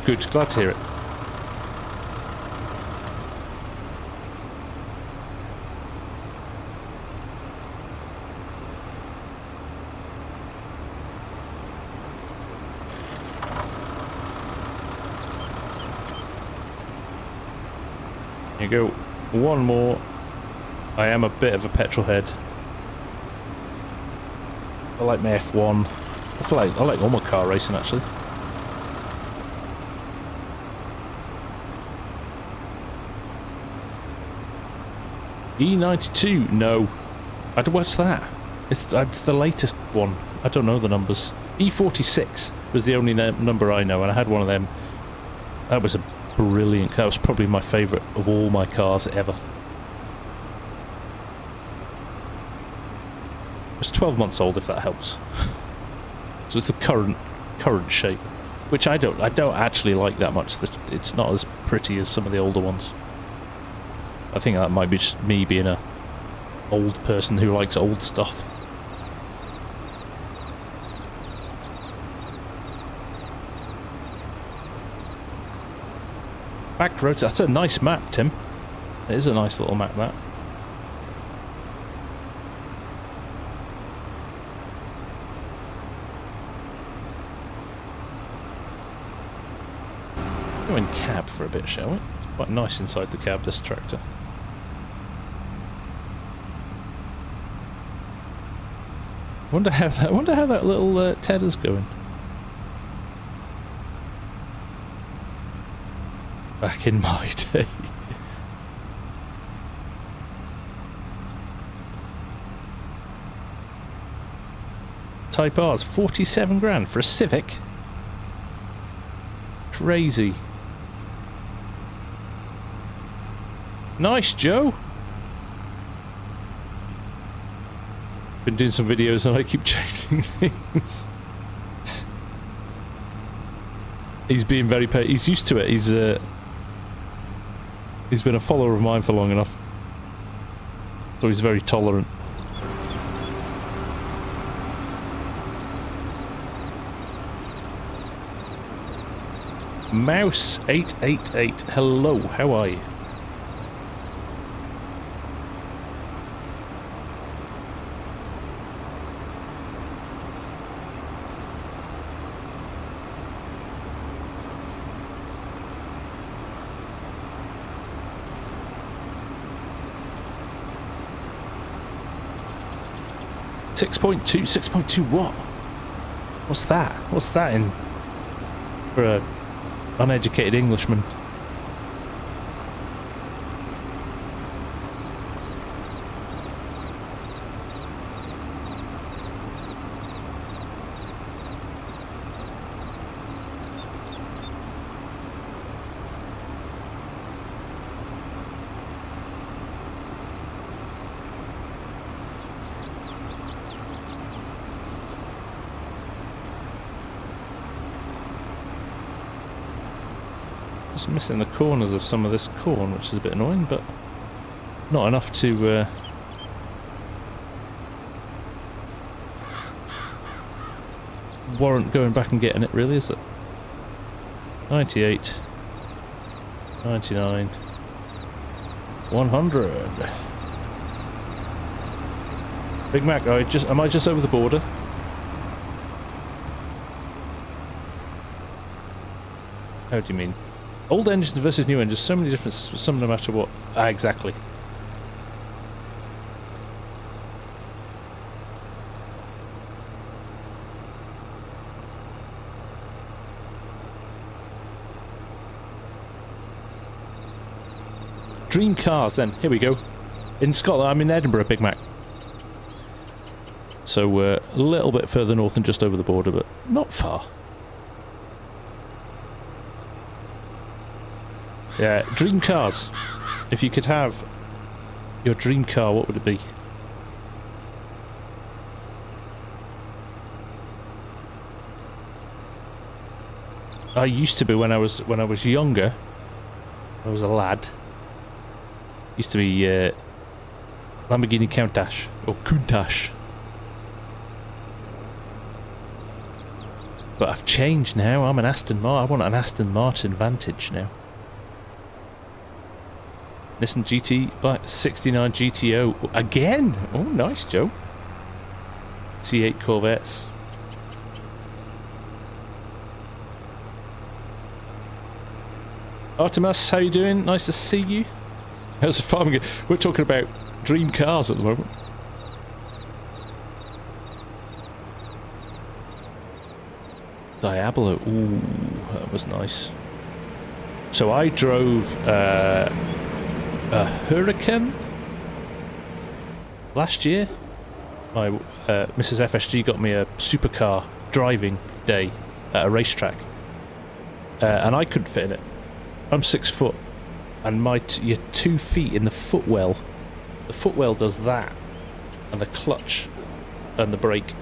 Good, glad to hear it. Here you go. One more. I am a bit of a petrol head. I like my F1. I like all my car racing, actually. E92, no. What's that? It's the latest one. I don't know the numbers. E46 was the only number I know, and I had one of them. That was a brilliant car. That was probably my favourite of all my cars ever. It was 12 months old, if that helps. So it's the current shape, which I don't actually like that much. It's not as pretty as some of the older ones. I think that might be just me being a old person who likes old stuff. Back roads, that's a nice map, Tim. It is a nice little map, that. Go in cab for a bit, shall we? It's quite nice inside the cab, this tractor. Wonder how that little Tedder's going. Back in my day. Type R's 47 grand for a Civic. Crazy. Nice, Joe. Been doing some videos and I keep changing things. He's being very he's used to it. He's been a follower of mine for long enough, so he's very tolerant. Mouse 888, hello, how are you? 6.2, 6.2 what? What's that? What's that in for a uneducated Englishman? Just missing the corners of some of this corn, which is a bit annoying, but not enough to warrant going back and getting it, really, is it? 98, 99, 100. Big Mac, am I just over the border? How do you mean? Old engines versus new engines, so many differences, some no matter what. Ah, exactly. Dream cars then, here we go. In Scotland, I'm in Edinburgh, Big Mac. So we're a little bit further north than just over the border, but not far. Yeah, dream cars. If you could have your dream car, what would it be? I used to be when I was younger. I was a lad. Used to be Lamborghini Countach or Countach. But I've changed now. I'm an Aston Martin. I want an Aston Martin Vantage now. Nissan GT by 69 GTO again. Oh, nice, Joe. C8 Corvettes. Artemis, how you doing? Nice to see you. How's the farming? We're talking about dream cars at the moment. Diablo. Ooh, that was nice. So I drove a Hurricane last year. My Mrs. FSG got me a supercar driving day at a racetrack, and I couldn't fit in it. I'm 6 foot, and you're 2 feet in the footwell. The footwell does that, and the clutch and the brake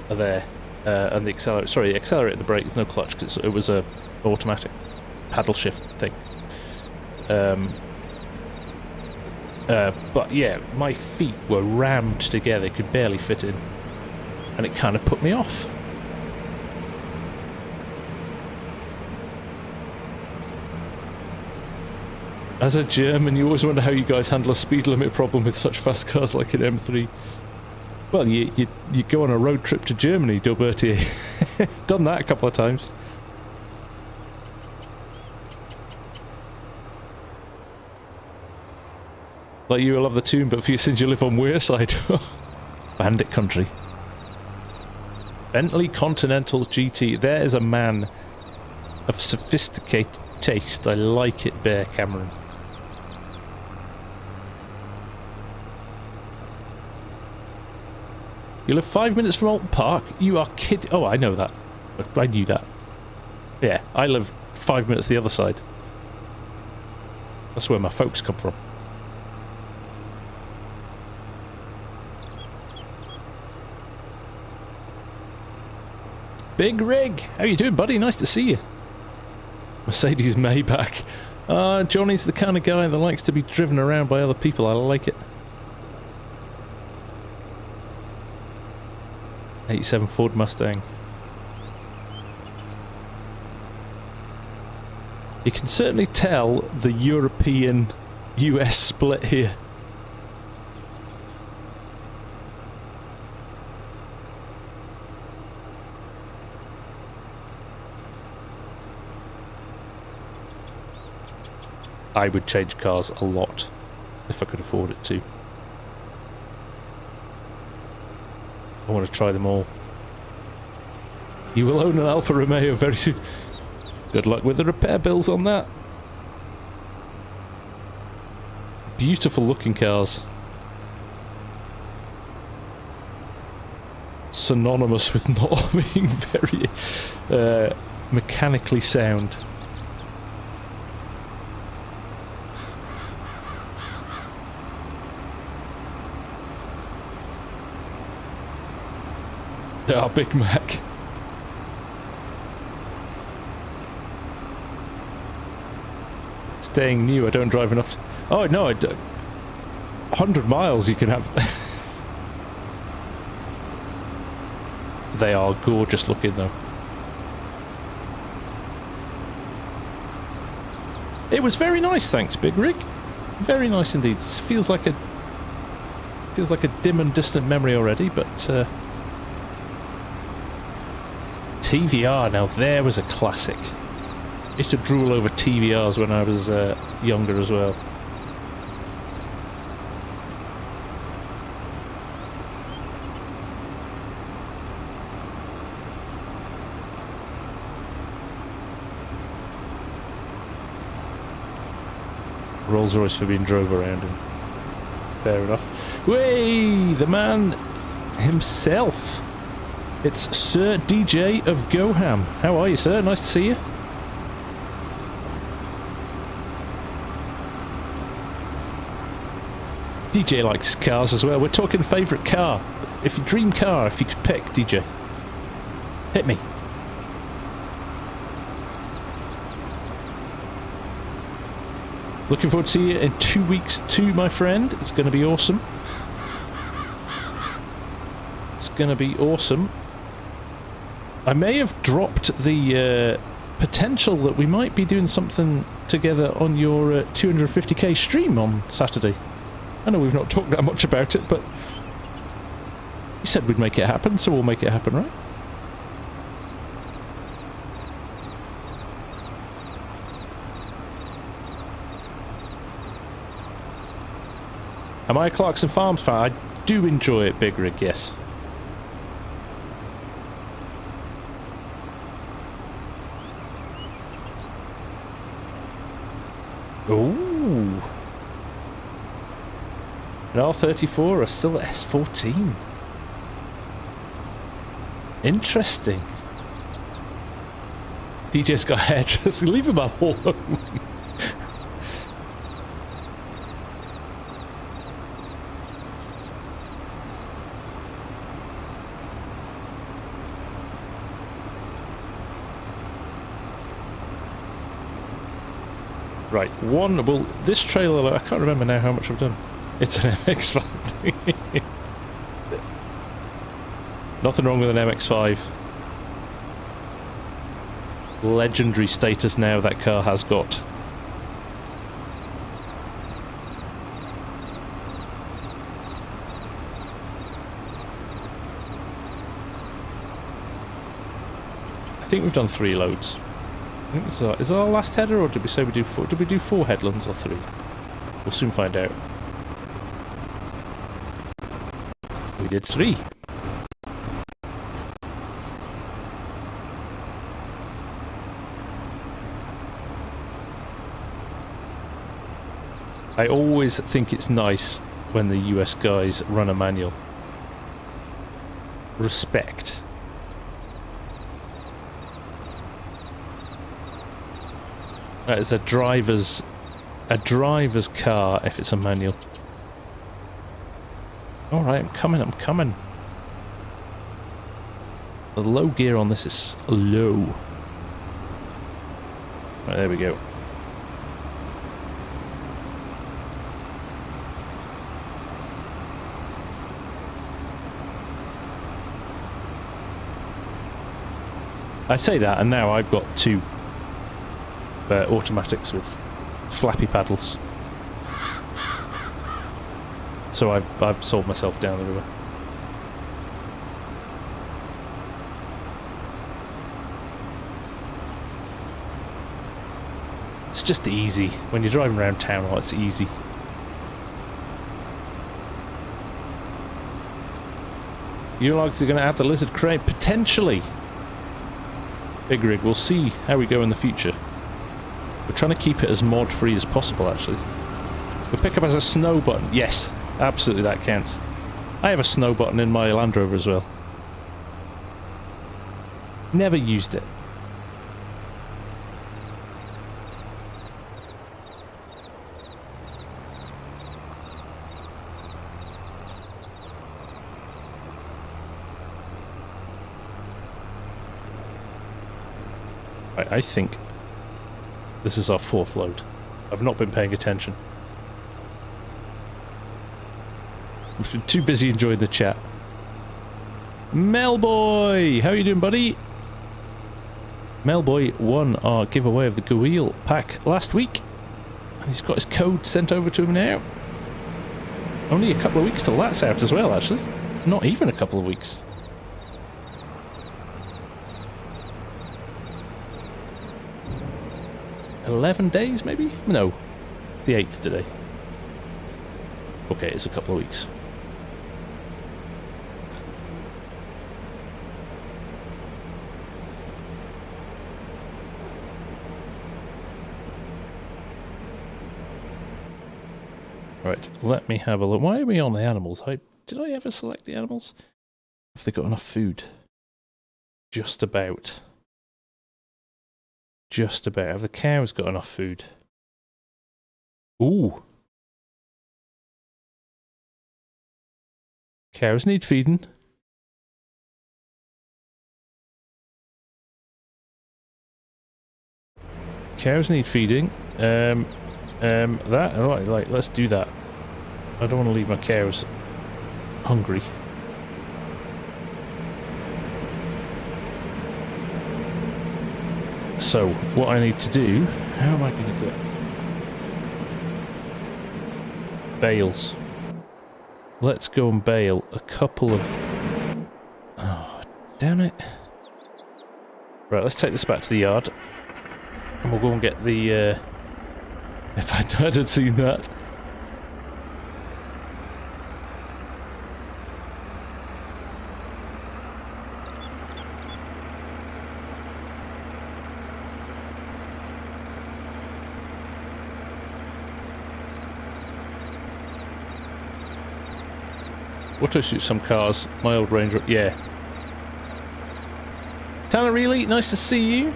are there, and the accelerator. Sorry, the accelerator and the brake. There's no clutch because it was a automatic paddle shift thing. But yeah, my feet were rammed together, could barely fit in, and it kind of put me off. As a German, you always wonder how you guys handle a speed limit problem with such fast cars like an M3. Well, you go on a road trip to Germany, Daubertier. Done that a couple of times. Like you, I love the tune, but for you, since you live on Wearside. Bandit country. Bentley Continental GT. There is a man of sophisticated taste. I like it, Bear Cameron. You live 5 minutes from Alton Park? You are kidding. Oh, I know that. I knew that. Yeah, I live 5 minutes the other side. That's where my folks come from. Big Rig! How you doing, buddy? Nice to see you. Mercedes Maybach. Johnny's the kind of guy that likes to be driven around by other people. I like it. 87 Ford Mustang. You can certainly tell the European US split here. I would change cars a lot if I could afford it to. I want to try them all. You will own an Alfa Romeo very soon. Good luck with the repair bills on that. Beautiful looking cars. Synonymous with not being very mechanically sound. Ah, Big Mac. Staying new, I don't drive enough. Oh no, 100 miles you can have. They are gorgeous looking though. It was very nice, thanks, Big Rig. Very nice indeed. It feels like a dim and distant memory already, but TVR, now there was a classic. I used to drool over TVRs when I was younger as well. Rolls Royce for being drove around in. Fair enough. Way, the man himself. It's Sir DJ of Goham. How are you, sir? Nice to see you. DJ likes cars as well. We're talking favourite car. If you dream car, if you could pick, DJ. Hit me. Looking forward to seeing you in 2 weeks too, my friend. It's going to be awesome. It's going to be awesome. I may have dropped the potential that we might be doing something together on your 250k stream on Saturday. I know we've not talked that much about it, but you said we'd make it happen, so we'll make it happen, right? Am I a Clarkson Farms fan? I do enjoy it, Big Rig, yes. Ooh. An R34 or still at S14? Interesting. DJ's got hairdressers. Leave him alone. Right, one, well, this trailer, I can't remember now how much I've done. It's an MX-5. Nothing wrong with an MX-5. Legendary status now that car has got. I think we've done 3 loads. I think this is our last header, or did we say we do 4? Did we do 4 headlands or 3? We'll soon find out. We did 3. I always think it's nice when the US guys run a manual. Respect. That is a driver's car if it's a manual. Alright, I'm coming. The low gear on this is low. Right, there we go. I say that, and now I've got 2 automatics with flappy paddles. So I've sold myself down the river. It's just easy. When you're driving around town, it's easy. Your logs are going to add the lizard crane? Potentially. Big rig, we'll see how we go in the future. We're trying to keep it as mod free as possible, actually. We'll pick up as a snow button. Yes, absolutely, that counts. I have a snow button in my Land Rover as well. Never used it. I think this is our 4th load. I've not been paying attention. I've been too busy enjoying the chat. Melboy! How are you doing, buddy? Melboy won our giveaway of the Guil pack last week. And he's got his code sent over to him now. Only a couple of weeks till that's out as well, actually. Not even a couple of weeks. $11 days, maybe? No. The 8th today. Okay, it's a couple of weeks. Right, let me have a look. Why are we on the animals? Did I ever select the animals? Have they got enough food? Just about. Just about. Have the cows got enough food? Ooh. Cows need feeding. Cows need feeding. Right, let's do that. I don't want to leave my cows hungry. So, what I need to do... How am I going to get... bales. Let's go and bale a couple of... Oh, damn it. Right, let's take this back to the yard. And we'll go and get the... If I hadn't seen that. Auto suit some cars. My old Ranger, yeah. Tanner Reilly, nice to see you.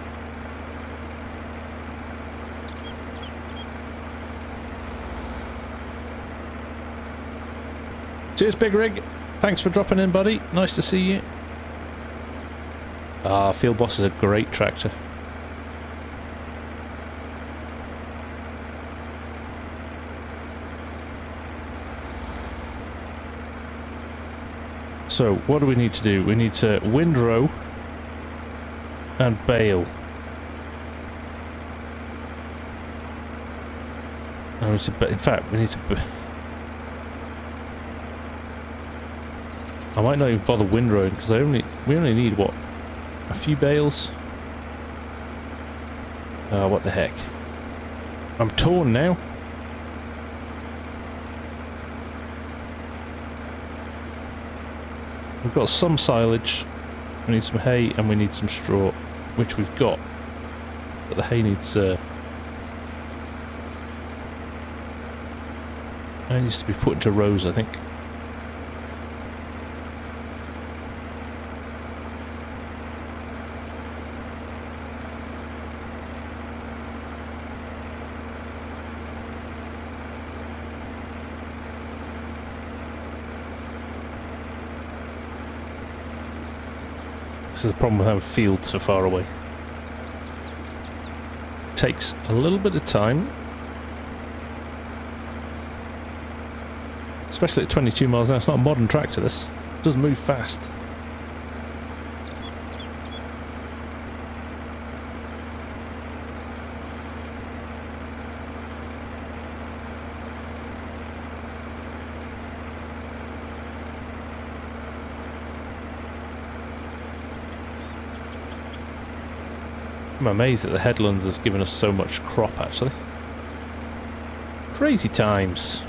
Cheers, Big Rig. Thanks for dropping in, buddy. Nice to see you. Ah, Field Boss is a great tractor. So, what do we need to do? We need to windrow and bale. In fact, we need to... I might not even bother windrowing because we only need what, a few bales. What the heck? I'm torn now. We've got some silage. We need some hay and we need some straw, which we've got. But the hay needs to be put into rows, I think. This is the problem with having fields so far away. It takes a little bit of time. Especially at 22 miles an hour. It's not a modern tractor, this. It doesn't move fast. I'm amazed that the headlands has given us so much crop, actually. Crazy times.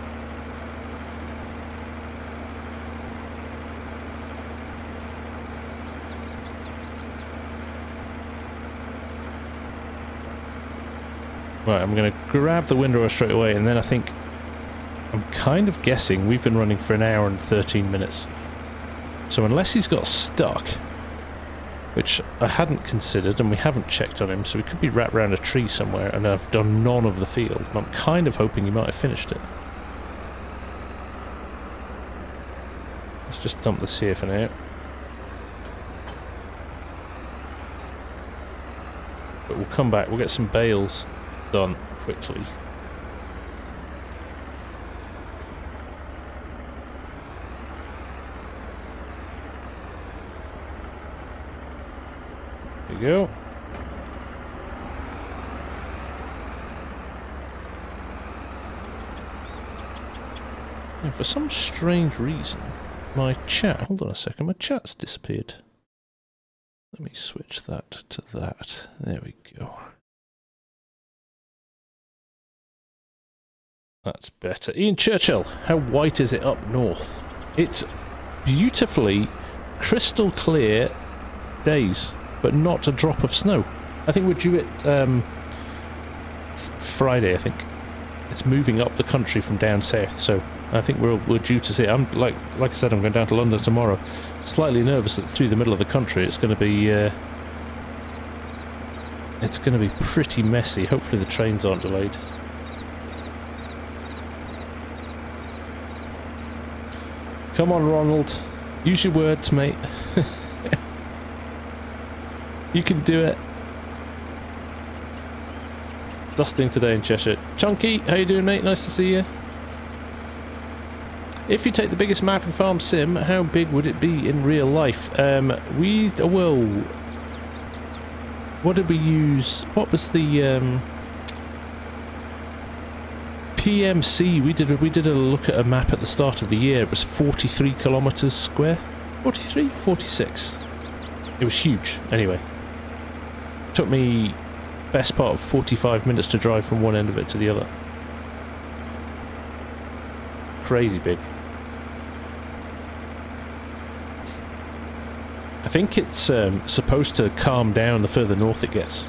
Right, I'm going to grab the windrower straight away, and then I think... I'm kind of guessing we've been running for an hour and 13 minutes. So unless he's got stuck, which I hadn't considered, and we haven't checked on him, so he could be wrapped around a tree somewhere, and I've done none of the field. And I'm kind of hoping he might have finished it. Let's just dump this here for now. But we'll come back, we'll get some bales done quickly. There you go. And for some strange reason, my chat, hold on a second, my chat's disappeared. Let me switch that to that. There we go. That's better. Ian Churchill, how white is it up north? It's beautifully crystal clear days, but not a drop of snow. I think we're due it Friday, I think. It's moving up the country from down south, so I think we're due to see it. I'm like I said, I'm going down to London tomorrow. Slightly nervous that through the middle of the country it's going to be pretty messy. Hopefully the trains aren't delayed. Come on, Ronald. Use your words, mate. You can do it. Dusting today in Cheshire. Chunky, how you doing, mate? Nice to see you. If you take the biggest map in FarmSim, how big would it be in real life? Well, what did we use? What was the PMC? We did a look at a map at the start of the year. It was 43 kilometers square. 43? 46. It was huge. Anyway, took me best part of 45 minutes to drive from one end of it to the other. Crazy big. I think it's supposed to calm down the further north it gets.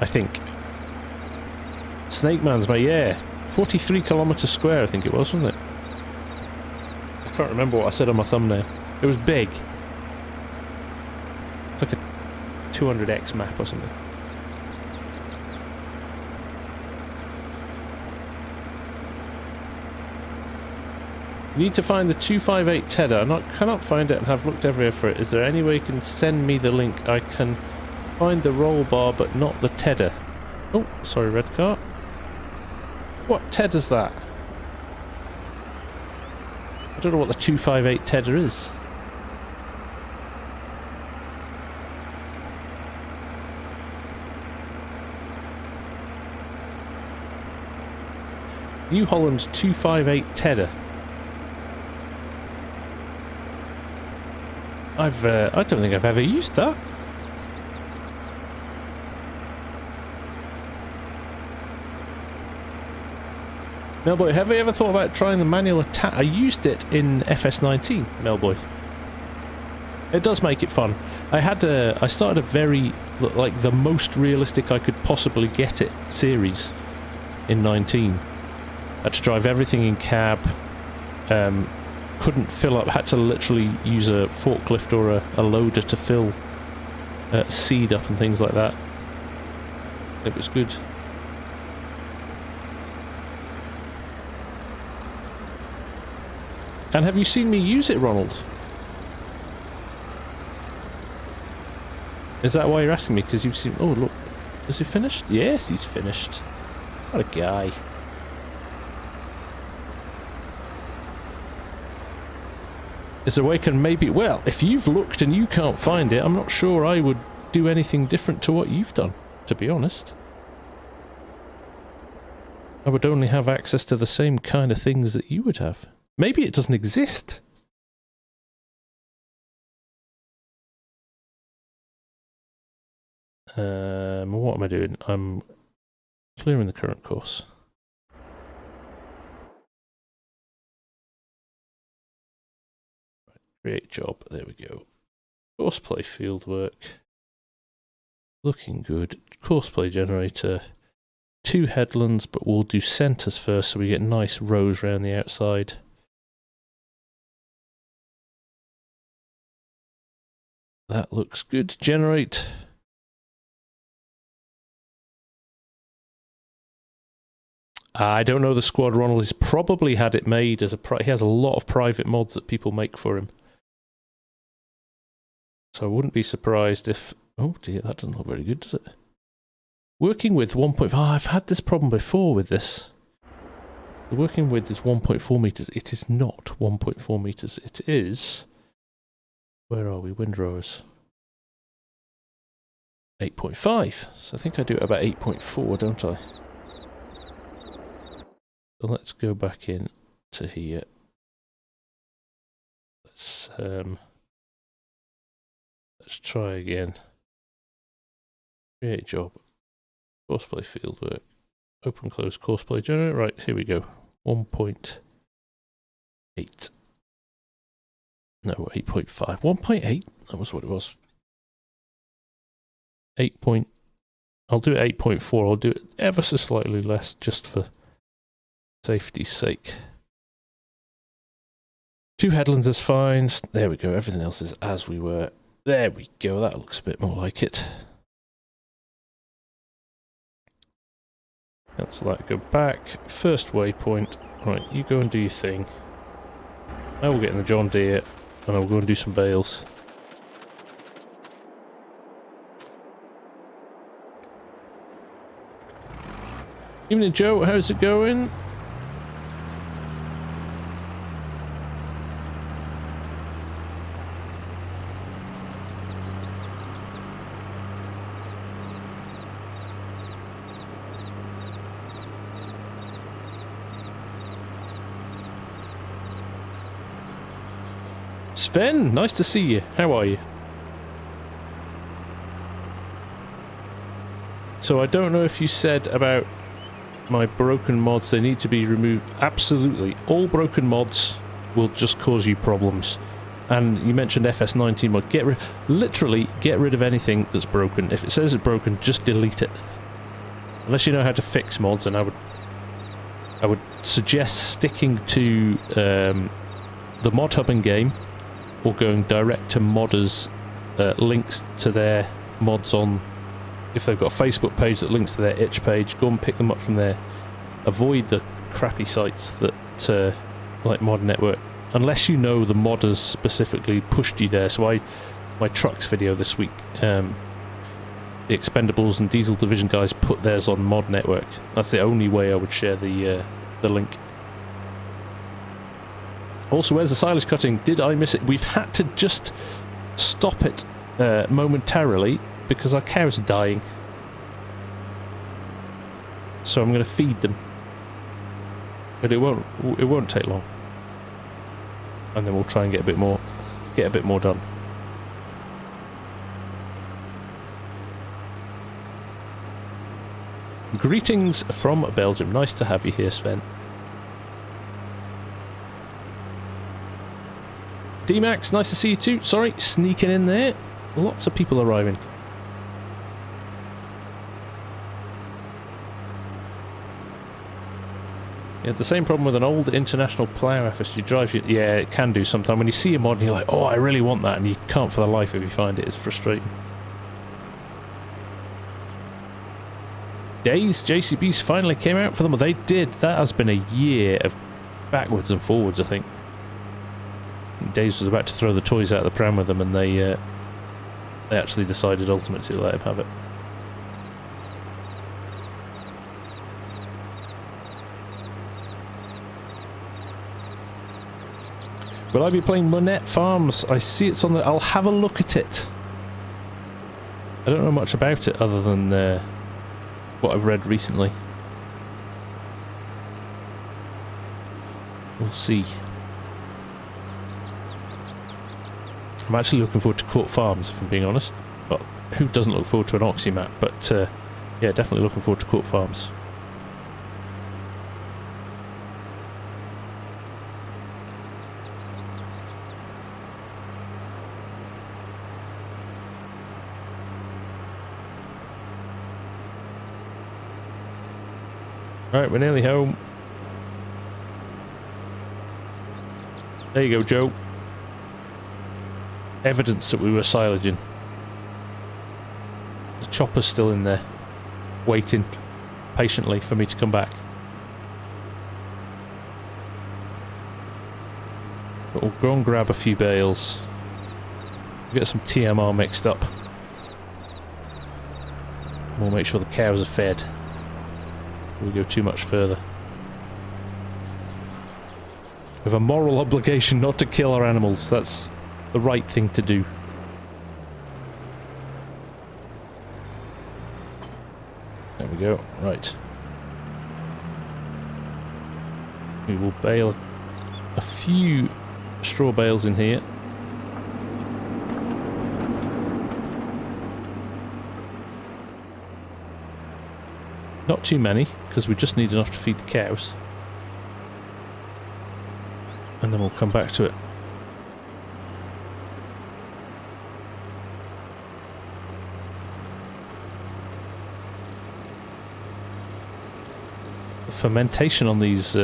I think. Snake Man's my, yeah. 43 kilometers square, I think it was, wasn't it? I can't remember what I said on my thumbnail. It was big. It's like a 200x map or something. You need to find the 258 Tedder. I cannot find it and have looked everywhere for it. Is there any way you can send me the link? I can find the roll bar but not the Tedder. Oh, sorry, red car. What Tedder's that? I don't know what the 258 Tedder is. New Holland 258 Tedder. I don't think I've ever used that. Melboy, have you ever thought about trying the manual attack? I used it in FS19, Melboy. It does make it fun. I started a very, like, the most realistic I could possibly get it series in 19. I had to drive everything in cab. Couldn't fill up, had to literally use a forklift or a loader to fill seed up and things like that. It was good. And have you seen me use it, Ronald? Is that why you're asking me? Because you've seen... Oh, look. Is he finished? Yes, he's finished. What a guy. Is there a way I can maybe... Well, if you've looked and you can't find it, I'm not sure I would do anything different to what you've done, to be honest. I would only have access to the same kind of things that you would have. Maybe it doesn't exist. What am I doing? I'm clearing the current course. Create job. There we go. Course play field work. Looking good. Courseplay generator. 2 headlands, but we'll do centres first so we get nice rows around the outside. That looks good. Generate. I don't know the squad. Ronald has probably had it made as he has a lot of private mods that people make for him. So I wouldn't be surprised if... Oh dear, that doesn't look very good, does it? Working with 1.5... Oh, I've had this problem before with this. The working width is 1.4 meters. It is not 1.4 meters. It is... Where are we? Windrows. 8.5. So I think I do it about 8.4, don't I? So let's go back in to here. Let's try again. Create job. Courseplay fieldwork. Open close courseplay generator. Right, here we go. 1.8. No, 8.5. 1.8? That was what it was. 8. I'll do it 8.4. I'll do it ever so slightly less just for safety's sake. 2 headlands is fine. There we go. Everything else is as we were. There we go. That looks a bit more like it. Cancel that. Go back. First waypoint. Right, you go and do your thing. I will get in the John Deere and I'll go and do some bales. Evening, Joe. How's it going? Sven, nice to see you. How are you? So I don't know if you said about my broken mods, they need to be removed. Absolutely. All broken mods will just cause you problems. And you mentioned FS19 mod. Literally get rid of anything that's broken. If it says it's broken, just delete it. Unless you know how to fix mods, and I would suggest sticking to the mod hub in game, or going direct to modders' links to their mods on. If they've got a Facebook page that links to their itch page, go and pick them up from there. Avoid the crappy sites that like Mod Network, unless you know the modders specifically pushed you there. So my trucks video this week, the Expendables and Diesel Division guys put theirs on Mod Network. That's the only way I would share the link. Also, where's the silage cutting? Did I miss it? We've had to just stop it momentarily because our cows are dying. So I'm going to feed them. But it won't take long. And then we'll try and get a bit more done. Greetings from Belgium. Nice to have you here, Sven. D-Max, nice to see you too. Sorry, sneaking in there. Lots of people arriving. Yeah, the same problem with an old international plough FSG drives you. Yeah, it can do sometimes. When you see a mod and you're like, oh, I really want that, and you can't for the life of you find it. It's frustrating. Days, JCBs finally came out for them. They did. That has been a year of backwards and forwards, I think. Days was about to throw the toys out of the pram with them, and they actually decided ultimately to let him have it. Will I be playing Monette Farms? I see it's on the... I'll have a look at it. I don't know much about it other than what I've read recently. We'll see. I'm actually looking forward to Court Farms, if I'm being honest. But who doesn't look forward to an Oxy map? But yeah, definitely looking forward to Court Farms. Right, we're nearly home. There you go, Joe. Evidence that we were silaging. The chopper's still in there, waiting patiently for me to come back. But we'll go and grab a few bales. Get some TMR mixed up. We'll make sure the cows are fed. We go too much further. We have a moral obligation not to kill our animals. That's the right thing to do. There we go. Right. We will bale a few straw bales in here. Not too many, because we just need enough to feed the cows. And then we'll come back to it. The fermentation on these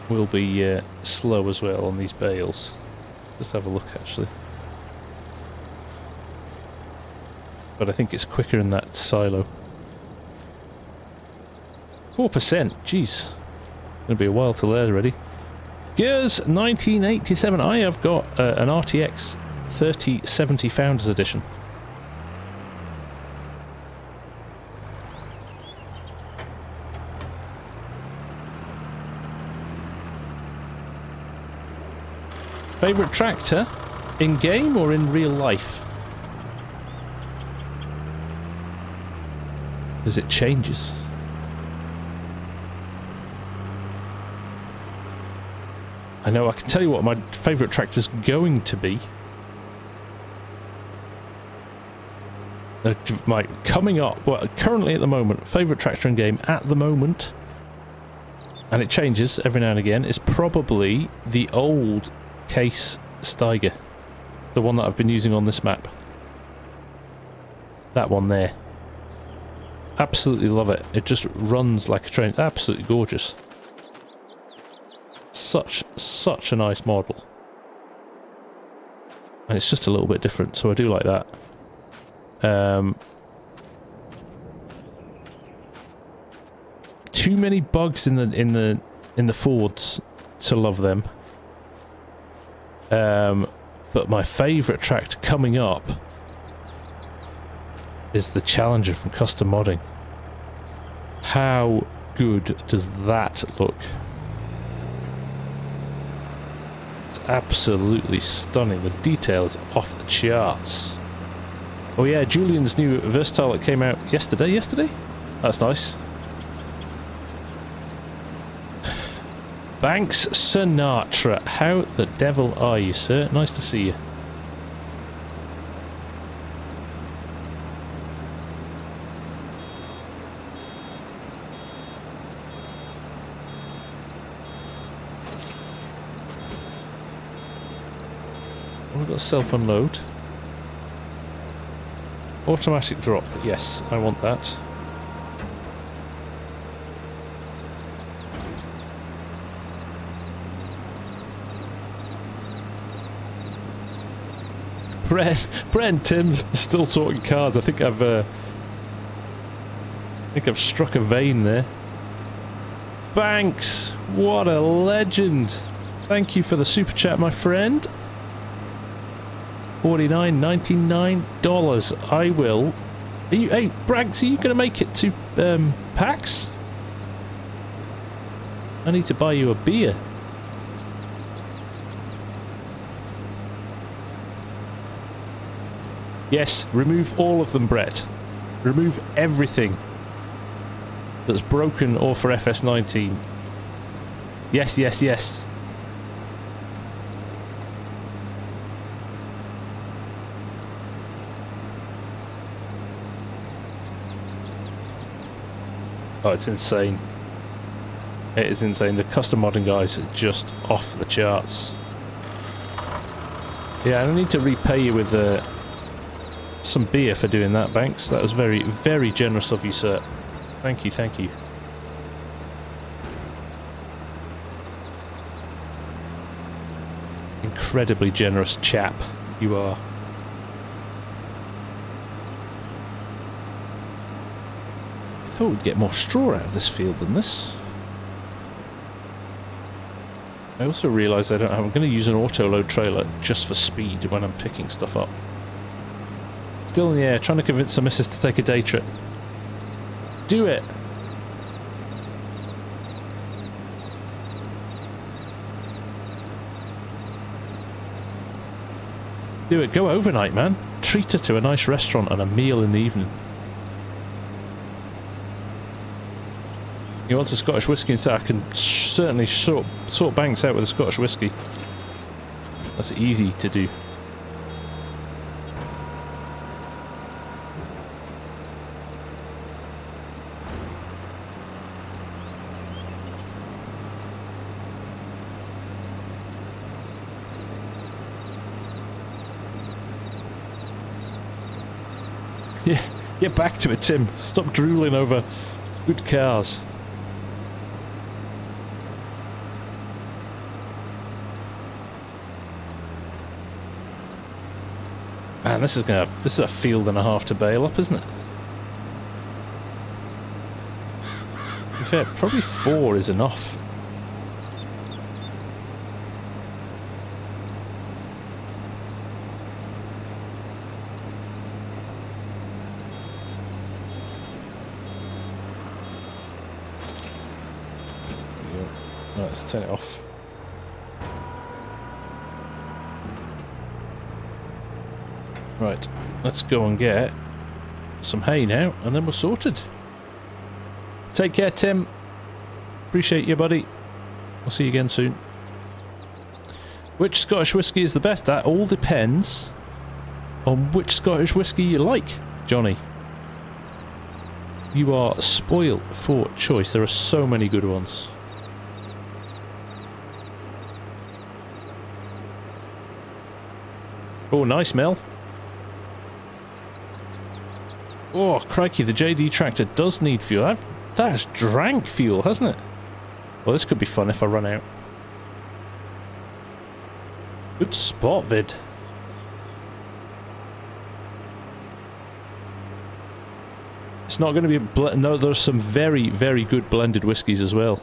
will be slow as well on these bales. Let's have a look actually. But I think it's quicker in that silo. 4%, jeez. Gonna be a while till they're ready. Gears 1987. I have got an RTX 3070 Founders Edition. Favorite tractor in game or in real life? As it changes. I know, I can tell you what my favourite tractor's going to be. My coming up, well, currently at the moment, favourite tractor in game at the moment, and it changes every now and again, is probably the old Case Steiger. The one that I've been using on this map. That one there. Absolutely love it. It just runs like a train. It's absolutely gorgeous. Such a nice model. And it's just a little bit different, so I do like that. Too many bugs in the Fords to love them. But my favourite tractor coming up is the Challenger from Custom Modding. How good does that look? It's absolutely stunning. The detail is off the charts. Oh yeah, Julian's new Versatile that came out yesterday? That's nice. Banks Sinatra. How the devil are you, sir? Nice to see you. We've got self-unload. Automatic drop. Yes, I want that. Brett and Tim still talking cars. I think I've struck a vein there. Banks, what a legend! Thank you for the super chat, my friend. $49.99. I will. Are you? Hey, Branks, are you going to make it to PAX? I need to buy you a beer. Yes, remove all of them, Brett. Remove everything that's broken or for FS19. Yes, yes, yes. Oh, it's insane. It is insane. The custom modding guys are just off the charts. Yeah, I need to repay you with some beer for doing that, Banks. That was very, very generous of you, sir. Thank you, thank you. Incredibly generous chap you are. I thought we'd get more straw out of this field than this. I also realised I'm going to use an auto-load trailer just for speed when I'm picking stuff up. Still in the air, trying to convince the missus to take a day trip. Do it! Do it, go overnight, man. Treat her to a nice restaurant and a meal in the evening. You want a Scottish whiskey instead? I can certainly sort Banks out with a Scottish whiskey. That's easy to do. Yeah, get back to it, Tim. Stop drooling over good cars. Man, this is a field and a half to bale up, isn't it? In fact, probably 4 is enough. Right, let's turn it off. Right, let's go and get some hay now, and then we're sorted. Take care, Tim. Appreciate you, buddy. I'll see you again soon. Which Scottish whiskey is the best? That all depends on which Scottish whiskey you like, Johnny. You are spoilt for choice. There are so many good ones. Oh, nice, Mel. Oh, crikey, the JD tractor does need fuel. That has drank fuel, hasn't it? Well, this could be fun if I run out. Good spot, Vid. It's not going to be no, there's some very, very good blended whiskies as well.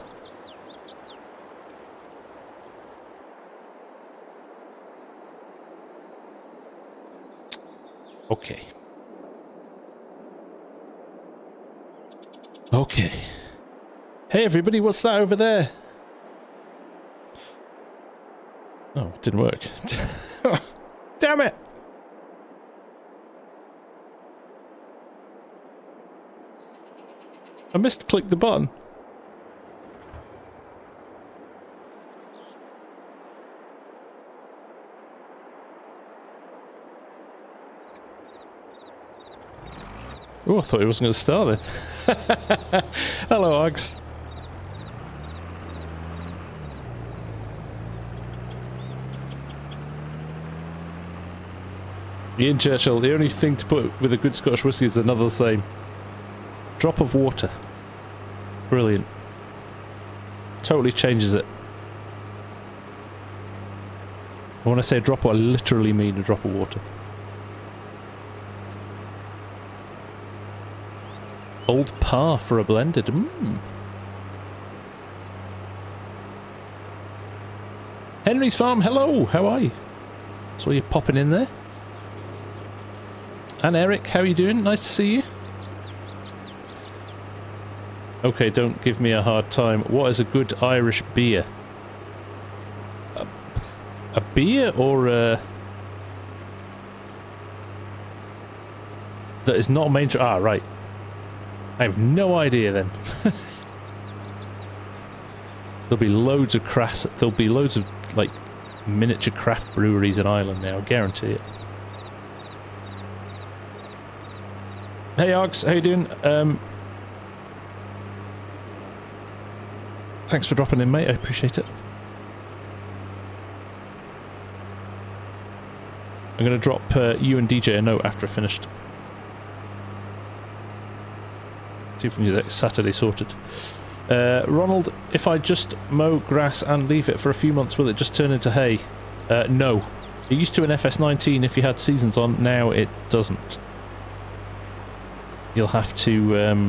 Okay. Okay. Hey everybody, what's that over there? Oh, it didn't work. Damn it! I misclicked the button. Oh, I thought it wasn't going to start then. Hello, Oggs. Ian Churchill, the only thing to put with a good Scottish whisky is another the same. Drop of water. Brilliant. Totally changes it. When I say a drop, I literally mean a drop of water. Old par for a blended. Henry's Farm, hello, how are you? Saw you popping in there. And Eric, how are you doing? Nice to see you. Okay, don't give me a hard time. What is a good Irish beer? A beer or a... that is not a main... ah, right. I have no idea then. There'll be loads of there'll be loads of like miniature craft breweries in Ireland now, I guarantee it. Hey Args, how you doing? Thanks for dropping in, mate, I appreciate it. I'm going to drop you and DJ a note after I finished. See if we can get Saturday sorted. Ronald, if I just mow grass and leave it for a few months, will it just turn into hay? No. It used to in FS19 if you had seasons on. Now it doesn't. You'll have to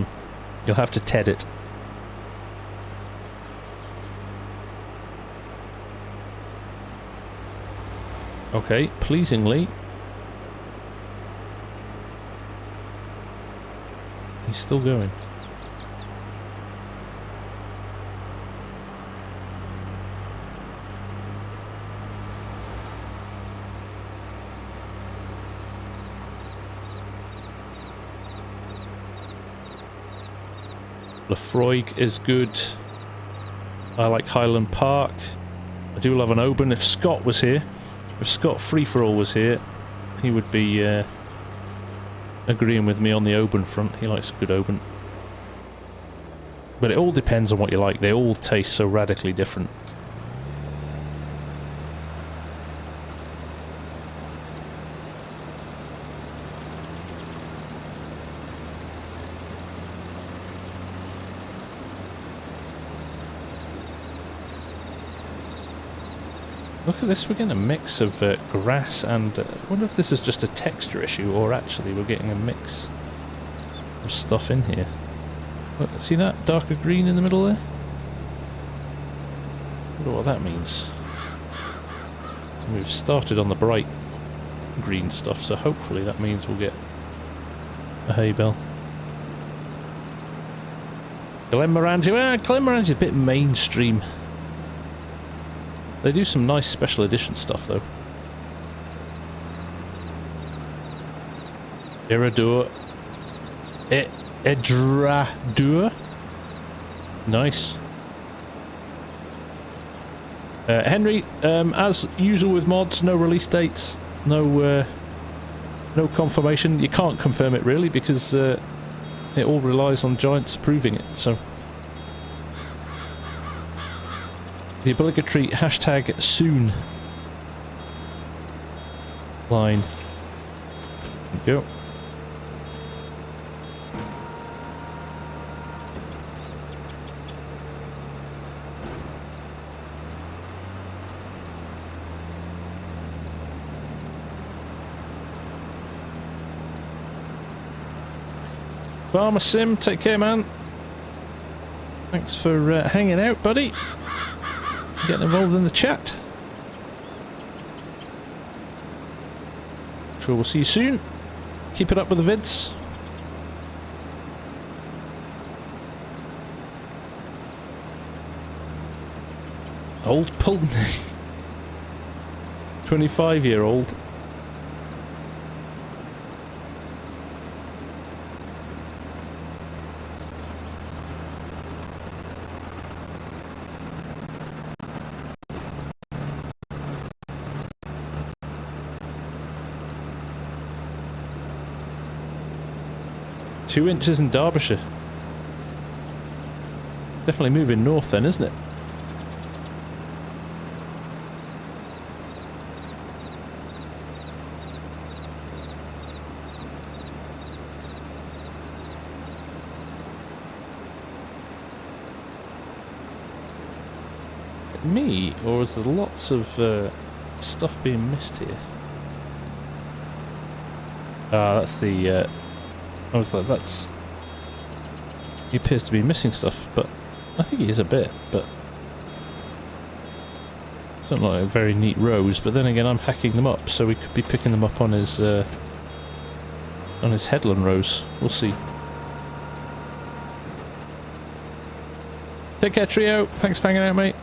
ted it. Okay, pleasingly, he's still going. Lefroy is good. I like Highland Park. I do love an Oban. If Scott was here, if Scott Free-for-All was here, he would be agreeing with me on the Oban front. He likes a good Oban. But it all depends on what you like. They all taste so radically different. Look at this, we're getting a mix of grass and... I wonder if this is just a texture issue or actually we're getting a mix of stuff in here. Look, see that darker green in the middle there? I wonder what that means. We've started on the bright green stuff, so hopefully that means we'll get a hay bale. Glenmorangie, well, Glenmorangie's a bit mainstream. They do some nice special edition stuff, though. Iradur. Edradur. Nice. Henry, as usual with mods, no release dates, no confirmation. You can't confirm it, really, because it all relies on Giants proving it, so... The obligatory hashtag soon line. There we go. FarmSim, take care, man. Thanks for hanging out, buddy. Getting involved in the chat. Sure, we'll see you soon. Keep it up with the vids. Old Pulteney. 25-year-old. Two inches in Derbyshire. Definitely moving north then, isn't it? Me, or is there lots of stuff being missed here? Ah, that's the... I was like, that's... He appears to be missing stuff, but I think he is a bit, but... It's not like very neat rows, but then again I'm hacking them up, so we could be picking them up on his headland rows. We'll see. Take care, Trio. Thanks for hanging out, mate.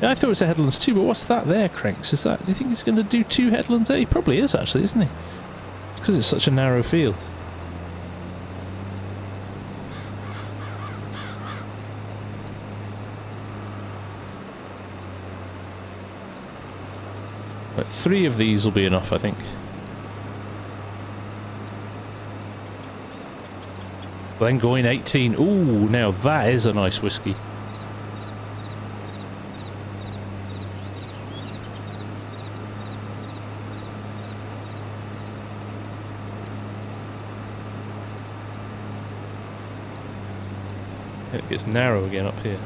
Yeah, I thought it was a headlands too, but what's that there, Cranks? Is that... Do you think he's going to do two headlands there? He probably is, actually, isn't he? It's because it's such a narrow field. Right, 3 of these will be enough, I think. Glengoyne 18. Ooh, now that is a nice whiskey. It gets narrow again up here.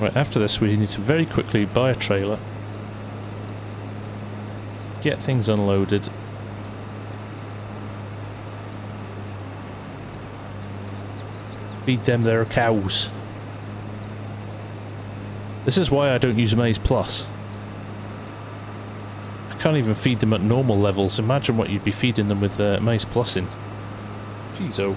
Right, after this we need to very quickly buy a trailer, get things unloaded, feed them their cows. This is why I don't use Maize Plus. I can't even feed them at normal levels. Imagine what you'd be feeding them with Maize Plus in. Jeez oh.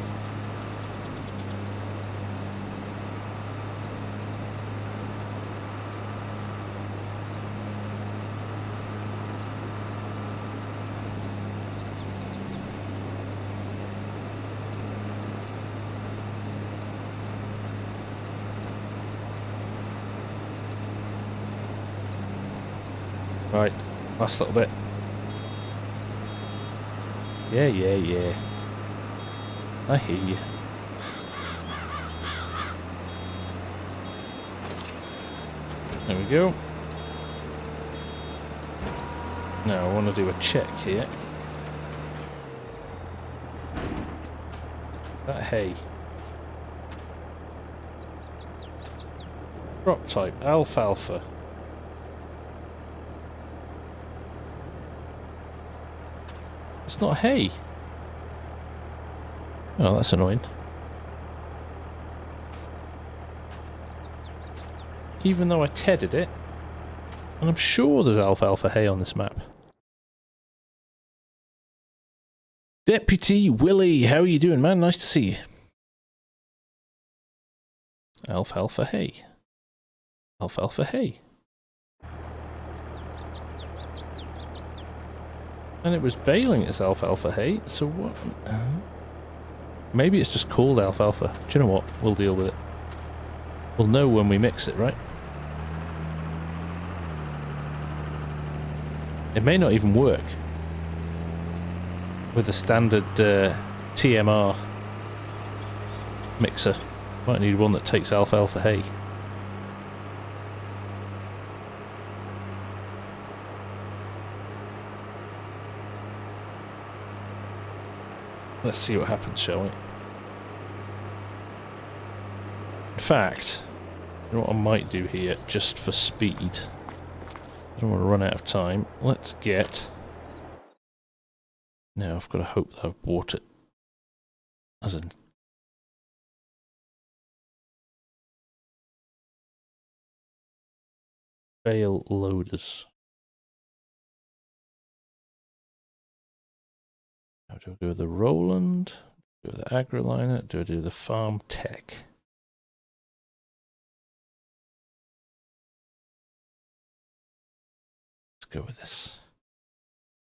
Right, last little bit. Yeah, yeah, yeah. I hear you. There we go. Now I want to do a check here. That hay. Crop type, alfalfa. It's not hay. Oh, that's annoying. Even though I tedded it, and I'm sure there's alfalfa hay on this map. Deputy Willie, how are you doing, man? Nice to see you. Alfalfa hay. Alfalfa hay. And it was baling its alfalfa hay, so what? Maybe it's just called alfalfa. Do you know what? We'll deal with it. We'll know when we mix it, right? It may not even work with the standard TMR mixer. Might need one that takes alfalfa hay. Let's see what happens, shall we? In fact, you know what I might do here, just for speed? I don't want to run out of time. Let's get... Now I've got to hope that I've bought it. As in... Bale loaders. Do I do the Roland? Do the AgriLiner? Do I do the Farm Tech? Let's go with this.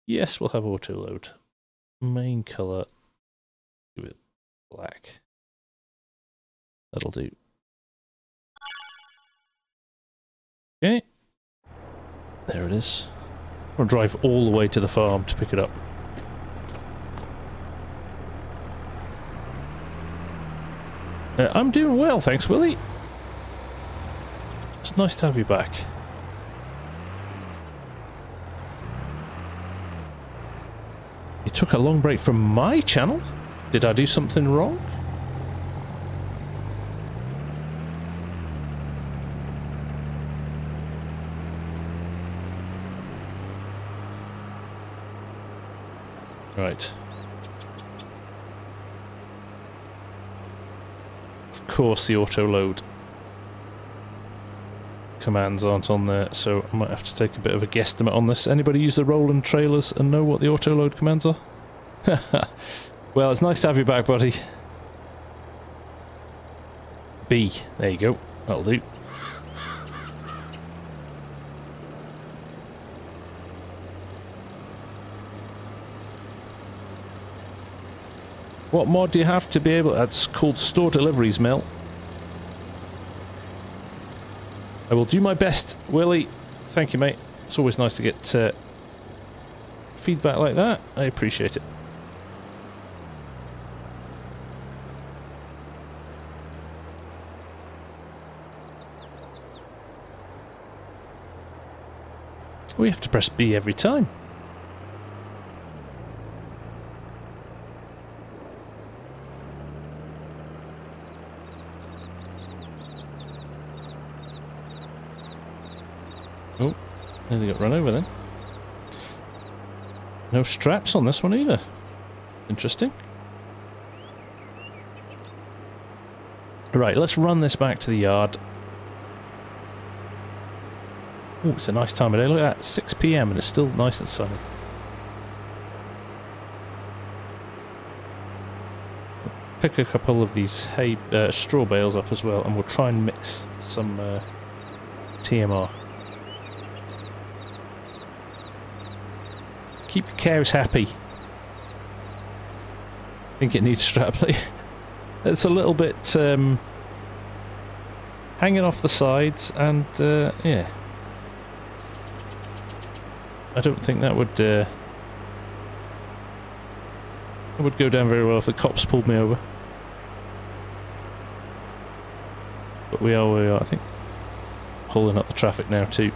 Yes, we'll have auto load. Main color. Do it black. That'll do. Okay. There it is. I'll drive all the way to the farm to pick it up. I'm doing well, thanks, Willie. It's nice to have you back. You took a long break from my channel? Did I do something wrong? Right. Of course the auto load commands aren't on there, so I might have to take a bit of a guesstimate on this. Anybody use the Roland trailers and know what the auto load commands are? Well, it's nice to have you back, buddy. B, there you go, that'll do. What mod do you have to be able... That's called store deliveries, Mel. I will do my best, Willie. Thank you, mate. It's always nice to get feedback like that. I appreciate it. We have to press B every time. Oh, nearly got run over then. No straps on this one either. Interesting. Right, let's run this back to the yard. Oh, it's a nice time of day. Look at that, 6 PM and it's still nice and sunny. Pick a couple of these hay straw bales up as well, and we'll try and mix some TMR. Keep the cows happy. I think it needs strap plate. It's a little bit hanging off the sides, and yeah. I don't think that would go down very well if the cops pulled me over. But we are where we are, I think. Pulling up the traffic now too.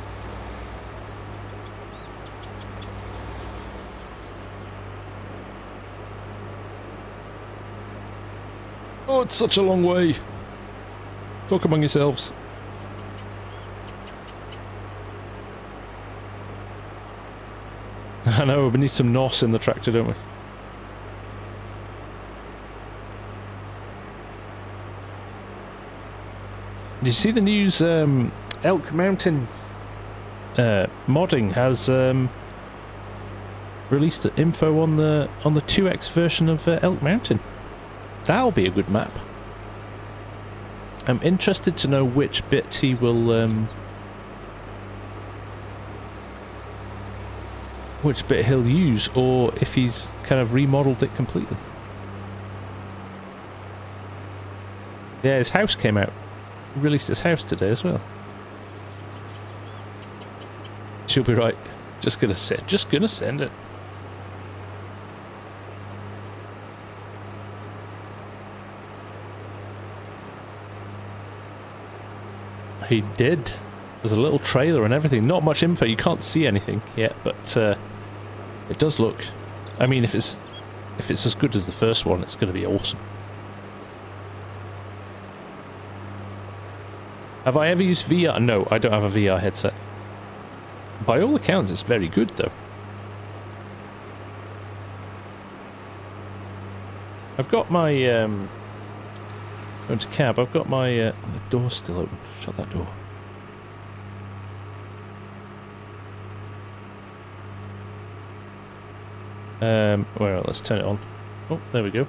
Oh, it's such a long way. Talk among yourselves. I know, we need some NOS in the tractor, don't we? Did you see the news? Elk Mountain modding has released the info on the 2X version of Elk Mountain. That'll be a good map. I'm interested to know which bit he will which bit he'll use, or if he's kind of remodeled it completely. Yeah, his house came out. He released his house today as well. She'll be right. Just gonna send it. He did. There's a little trailer and everything. Not much info. You can't see anything yet, but it does look. I mean, if it's as good as the first one, it's going to be awesome. Have I ever used VR? No, I don't have a VR headset. By all accounts, it's very good, though. I've got my going to cab. I've got my the door's still open. Shut that door. Well, let's turn it on. Oh, there we go.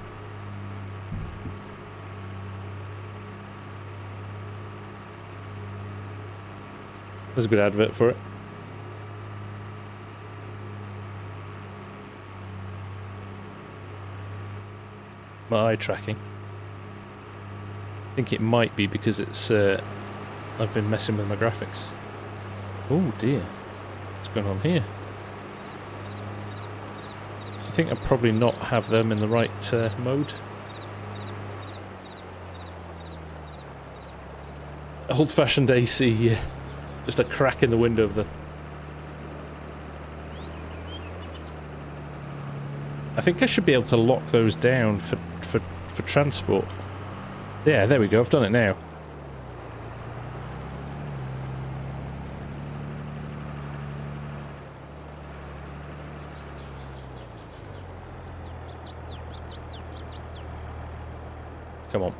There's a good advert for it. My eye tracking. I think it might be because it's I've been messing with my graphics. Oh dear. What's going on here? I think I probably not have them in the right mode. Old-fashioned AC, yeah. Just a crack in the window of the... I think I should be able to lock those down for transport. Yeah, there we go, I've done it now. Come on.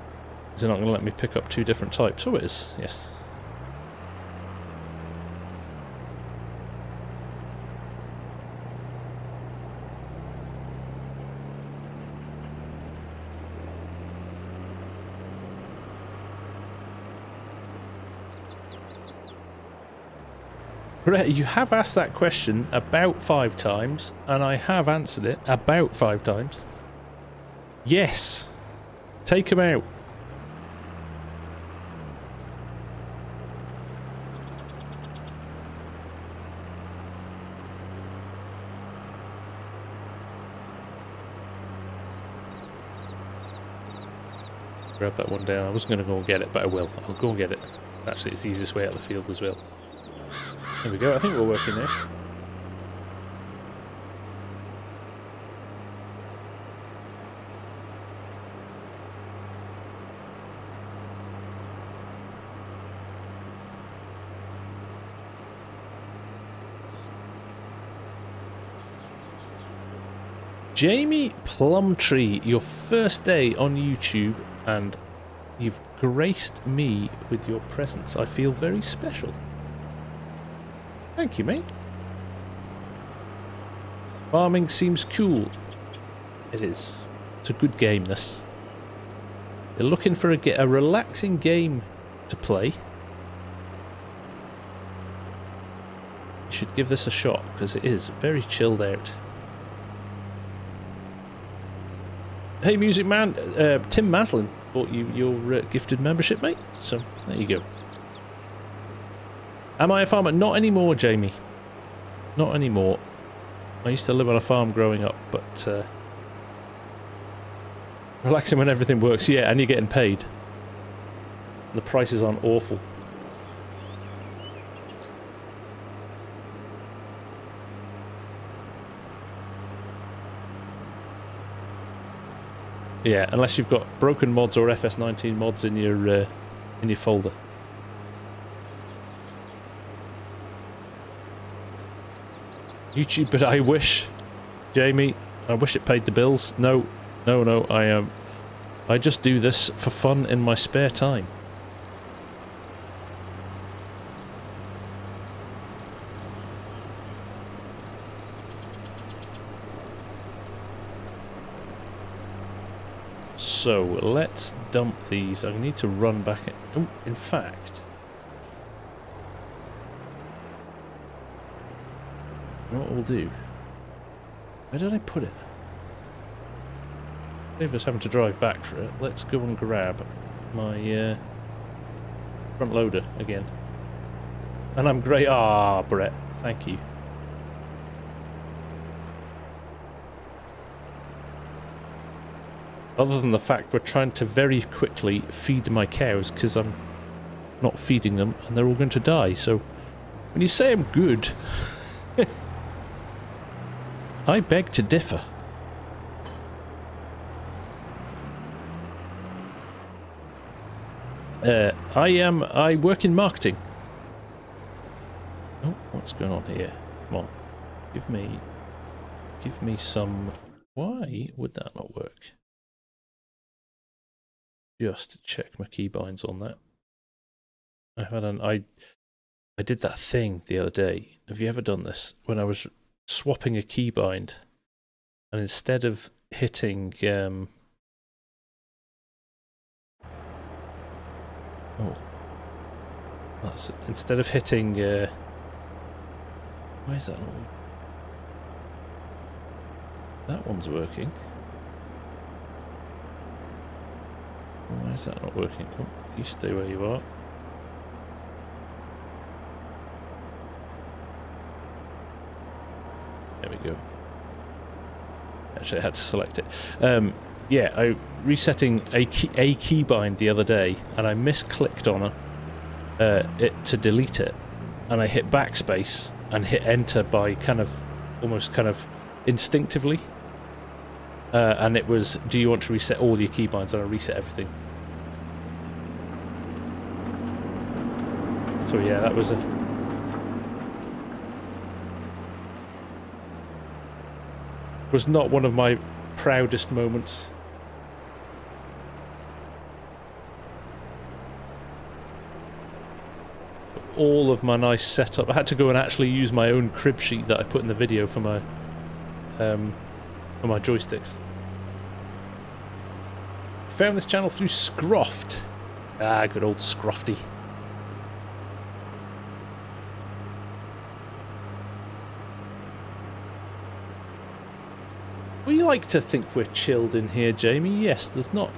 Is it not going to let me pick up two different types? Oh, it is. Yes. Brett, you have asked that question about 5 times, and I have answered it about 5 times. Yes. Take him out. Grab that one down. I wasn't going to go and get it, but I will. I'll go and get it. Actually, it's the easiest way out of the field as well. There we go. I think we're working there. Jamie Plumtree, your first day on YouTube, and you've graced me with your presence. I feel very special. Thank you, mate. Farming seems cool. It is. It's a good game, this. You're looking for a relaxing game to play. You should give this a shot, because it is very chilled out. Hey, Music Man, Tim Maslin bought you your gifted membership, mate. So, there you go. Am I a farmer? Not anymore, Jamie. Not anymore. I used to live on a farm growing up, but relaxing when everything works, yeah, and you're getting paid. The prices aren't awful. Yeah, unless you've got broken mods or FS19 mods in your folder. YouTube, but I wish, Jamie, I wish it paid the bills. No, no, no. I just do this for fun in my spare time. So let's dump these. I need to run back. Oh, in fact, you know what we'll do? Where did I put it? Save us having to drive back for it. Let's go and grab my front loader again. And I'm great. Ah, Brett, thank you. Other than the fact we're trying to very quickly feed my cows because I'm not feeding them and they're all going to die. So when you say I'm good, I beg to differ. I work in marketing. Oh, what's going on here? Come on, give me some. Why would that not work? Just check my keybinds on that. I did that thing the other day. Have you ever done this? When I was swapping a keybind, and instead of hitting instead of hitting why is that not working? That one's working. Why is that not working? Oh, you stay where you are. There we go. Actually, I had to select it. Yeah, I resetting a keybind the other day, and I misclicked on it to delete it, and I hit backspace and hit enter by almost instinctively. And it was, do you want to reset all your keybinds? And I reset everything. So yeah, that was not one of my proudest moments. All of my nice setup. I had to go and actually use my own crib sheet that I put in the video for my joysticks. Found this channel through Scroft. Ah, good old Scrofty. We like to think we're chilled in here, Jamie. Yes, there's no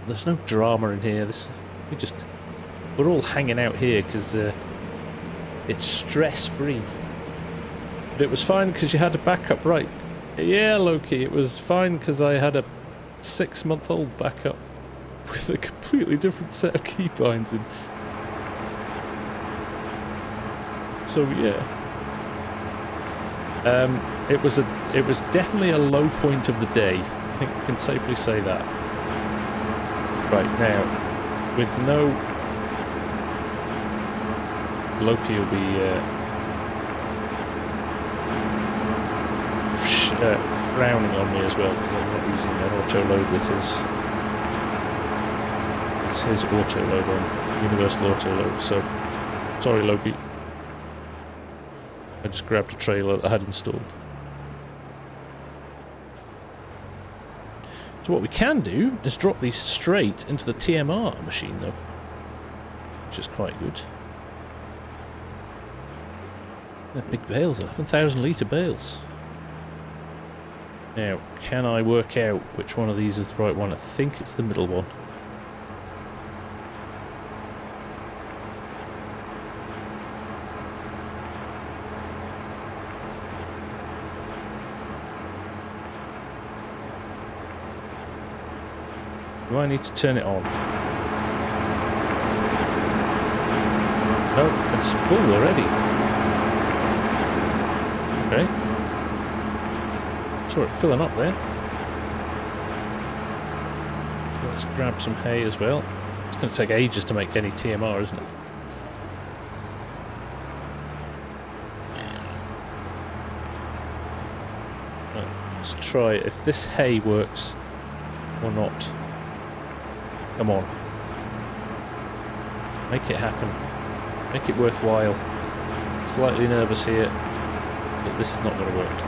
drama in here. We're all hanging out here because it's stress-free. But it was fine because you had a backup, right? Yeah, Loki, it was fine because I had a 6-month-old backup with a completely different set of keybinds in. So yeah, it was definitely a low point of the day. I think we can safely say that. Right now, with no Loki will be. frowning on me as well because I'm not using an auto load with his. It's his auto load on universal auto load. So sorry, Loki. I just grabbed a trailer that I had installed. So what we can do is drop these straight into the TMR machine though, which is quite good. They're big bales, 11,000 litre bales. Now, can I work out which one of these is the right one? I think it's the middle one. Do I need to turn it on? No, it's full already. Okay. Saw it filling up there. So let's grab some hay as well. It's going to take ages to make any TMR, isn't it? Right, let's try if this hay works or not. Come on. Make it happen. Make it worthwhile. Slightly nervous here, but this is not going to work.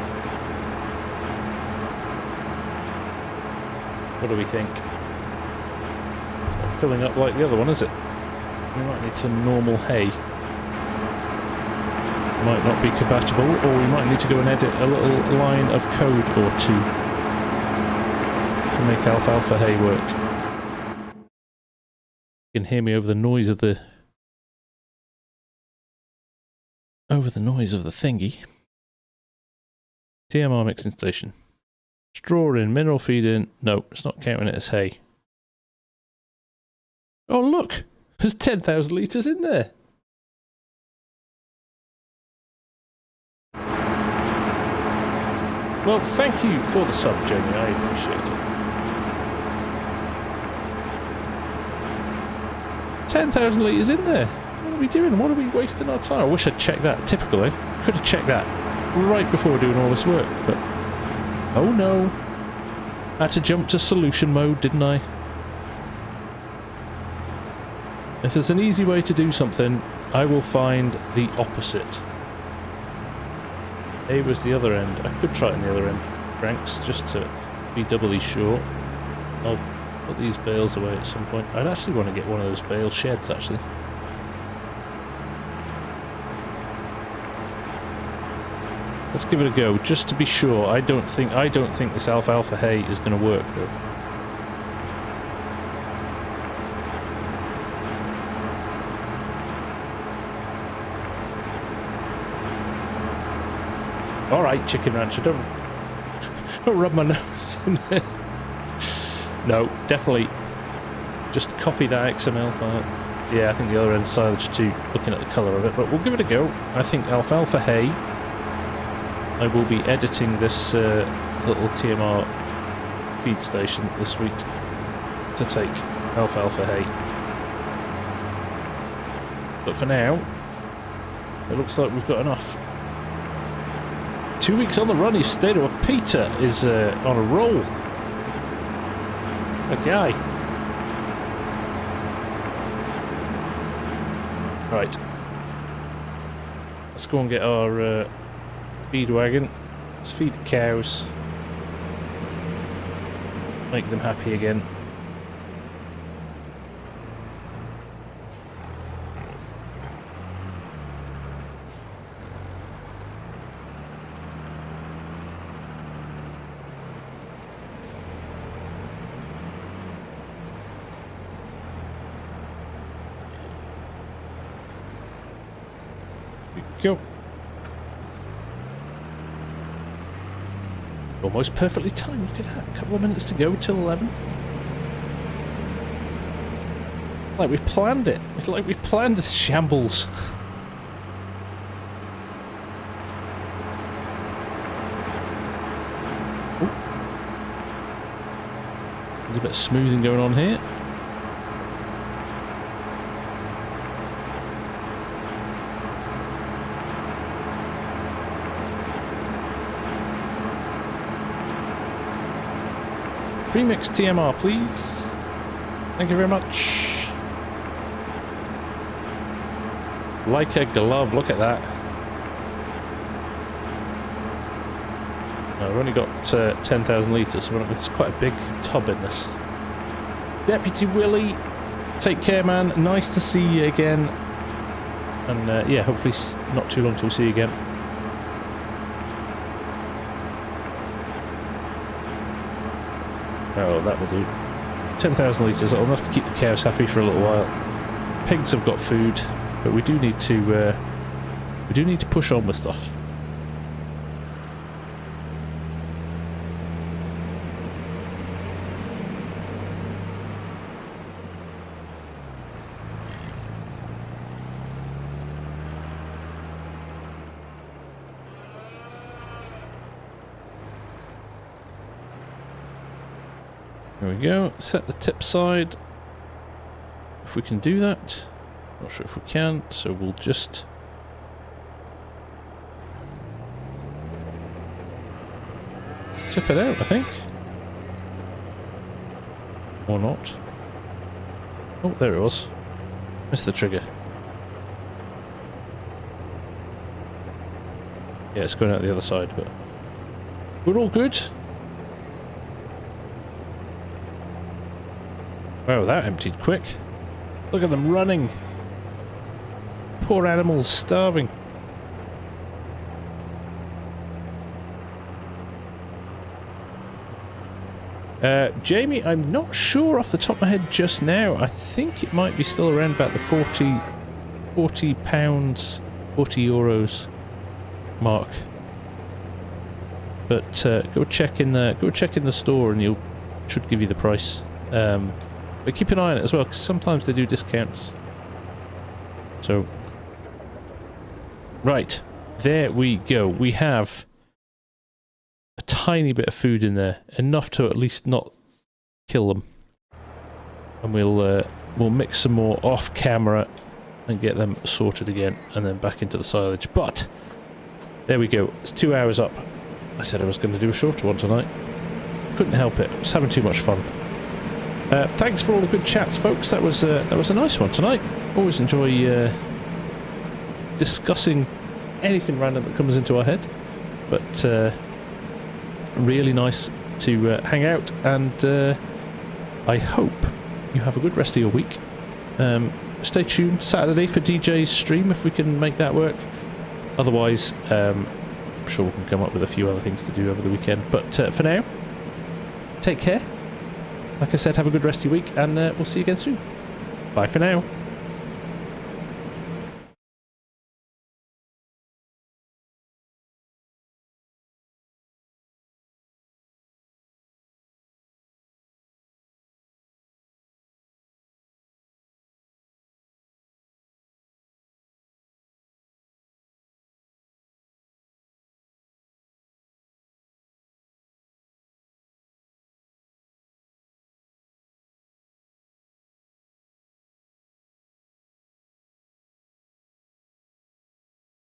What do we think? It's not filling up like the other one, is it? We might need some normal hay. Might not be compatible, or we might need to go and edit a little line of code or two to make alfalfa hay work. You can hear me over the noise of the thingy. TMR mixing station. Straw in, mineral feed in. No, it's not counting it as hay. Oh look! There's 10,000 litres in there! Well, thank you for the sub, Jamie. I appreciate it. 10,000 litres in there. What are we doing? What are we wasting our time? I wish I'd checked that. Typical, eh? Could have checked that right before doing all this work, but oh no. Had to jump to solution mode, didn't I? If there's an easy way to do something, I will find the opposite. A was the other end. I could try it on the other end, Cranks, just to be doubly sure. I'll put these bales away at some point. I'd actually want to get one of those bale sheds, actually. Let's give it a go, just to be sure. I don't think this alfalfa hay is going to work, though. Alright, Chicken Rancher, don't rub my nose in there. No, definitely. Just copy that XML file. Yeah, I think the other end's silage too, looking at the colour of it, but we'll give it a go. I think alfalfa hay. I will be editing this little TMR feed station this week to take alfalfa hay. But for now, it looks like we've got enough. 2 weeks on the run, he's stayed with Peter is on a roll. A guy. Right. Let's go and get our feed wagon. Let's feed the cows. Make them happy again. Go. Almost perfectly timed. Look at that. A couple of minutes to go till 11. Like we planned it. It's like we planned this shambles. Ooh. There's a bit of smoothing going on here. Premix TMR, please. Thank you very much. Like a glove, look at that. I've only got 10,000 litres, so it's quite a big tub in this. Deputy Willie, take care, man. Nice to see you again. And yeah, hopefully not too long till we see you again. Oh, that will do. 10,000 litres, that'll enough to keep the cows happy for a little while. Pigs have got food, but we do need to push on with stuff. There we go, set the tip side, if we can do that. Not sure if we can, so we'll just tip it out, I think. Or not. Oh, there it was. Missed the trigger. Yeah, it's going out the other side, but we're all good. Wow, that emptied quick. Look at them running. Poor animals, starving. Jamie, I'm not sure off the top of my head just now. I think it might be still around about the 40 pounds, 40 euros mark. But go check in the store and you'll should give you the price. But keep an eye on it as well, because sometimes they do discounts. So, right, there we go. We have a tiny bit of food in there, enough to at least not kill them. And we'll mix some more off camera and get them sorted again, and then back into the silage. But there we go. It's 2 hours up. I said I was going to do a shorter one tonight. Couldn't help it. I was having too much fun. Thanks for all the good chats, folks. That was a nice one tonight. Always enjoy discussing anything random that comes into our head. But really nice to hang out, and I hope you have a good rest of your week. Stay tuned Saturday for DJ's stream if we can make that work. Otherwise, I'm sure we can come up with a few other things to do over the weekend. But for now, take care. Like I said, have a good rest of your week, and we'll see you again soon. Bye for now.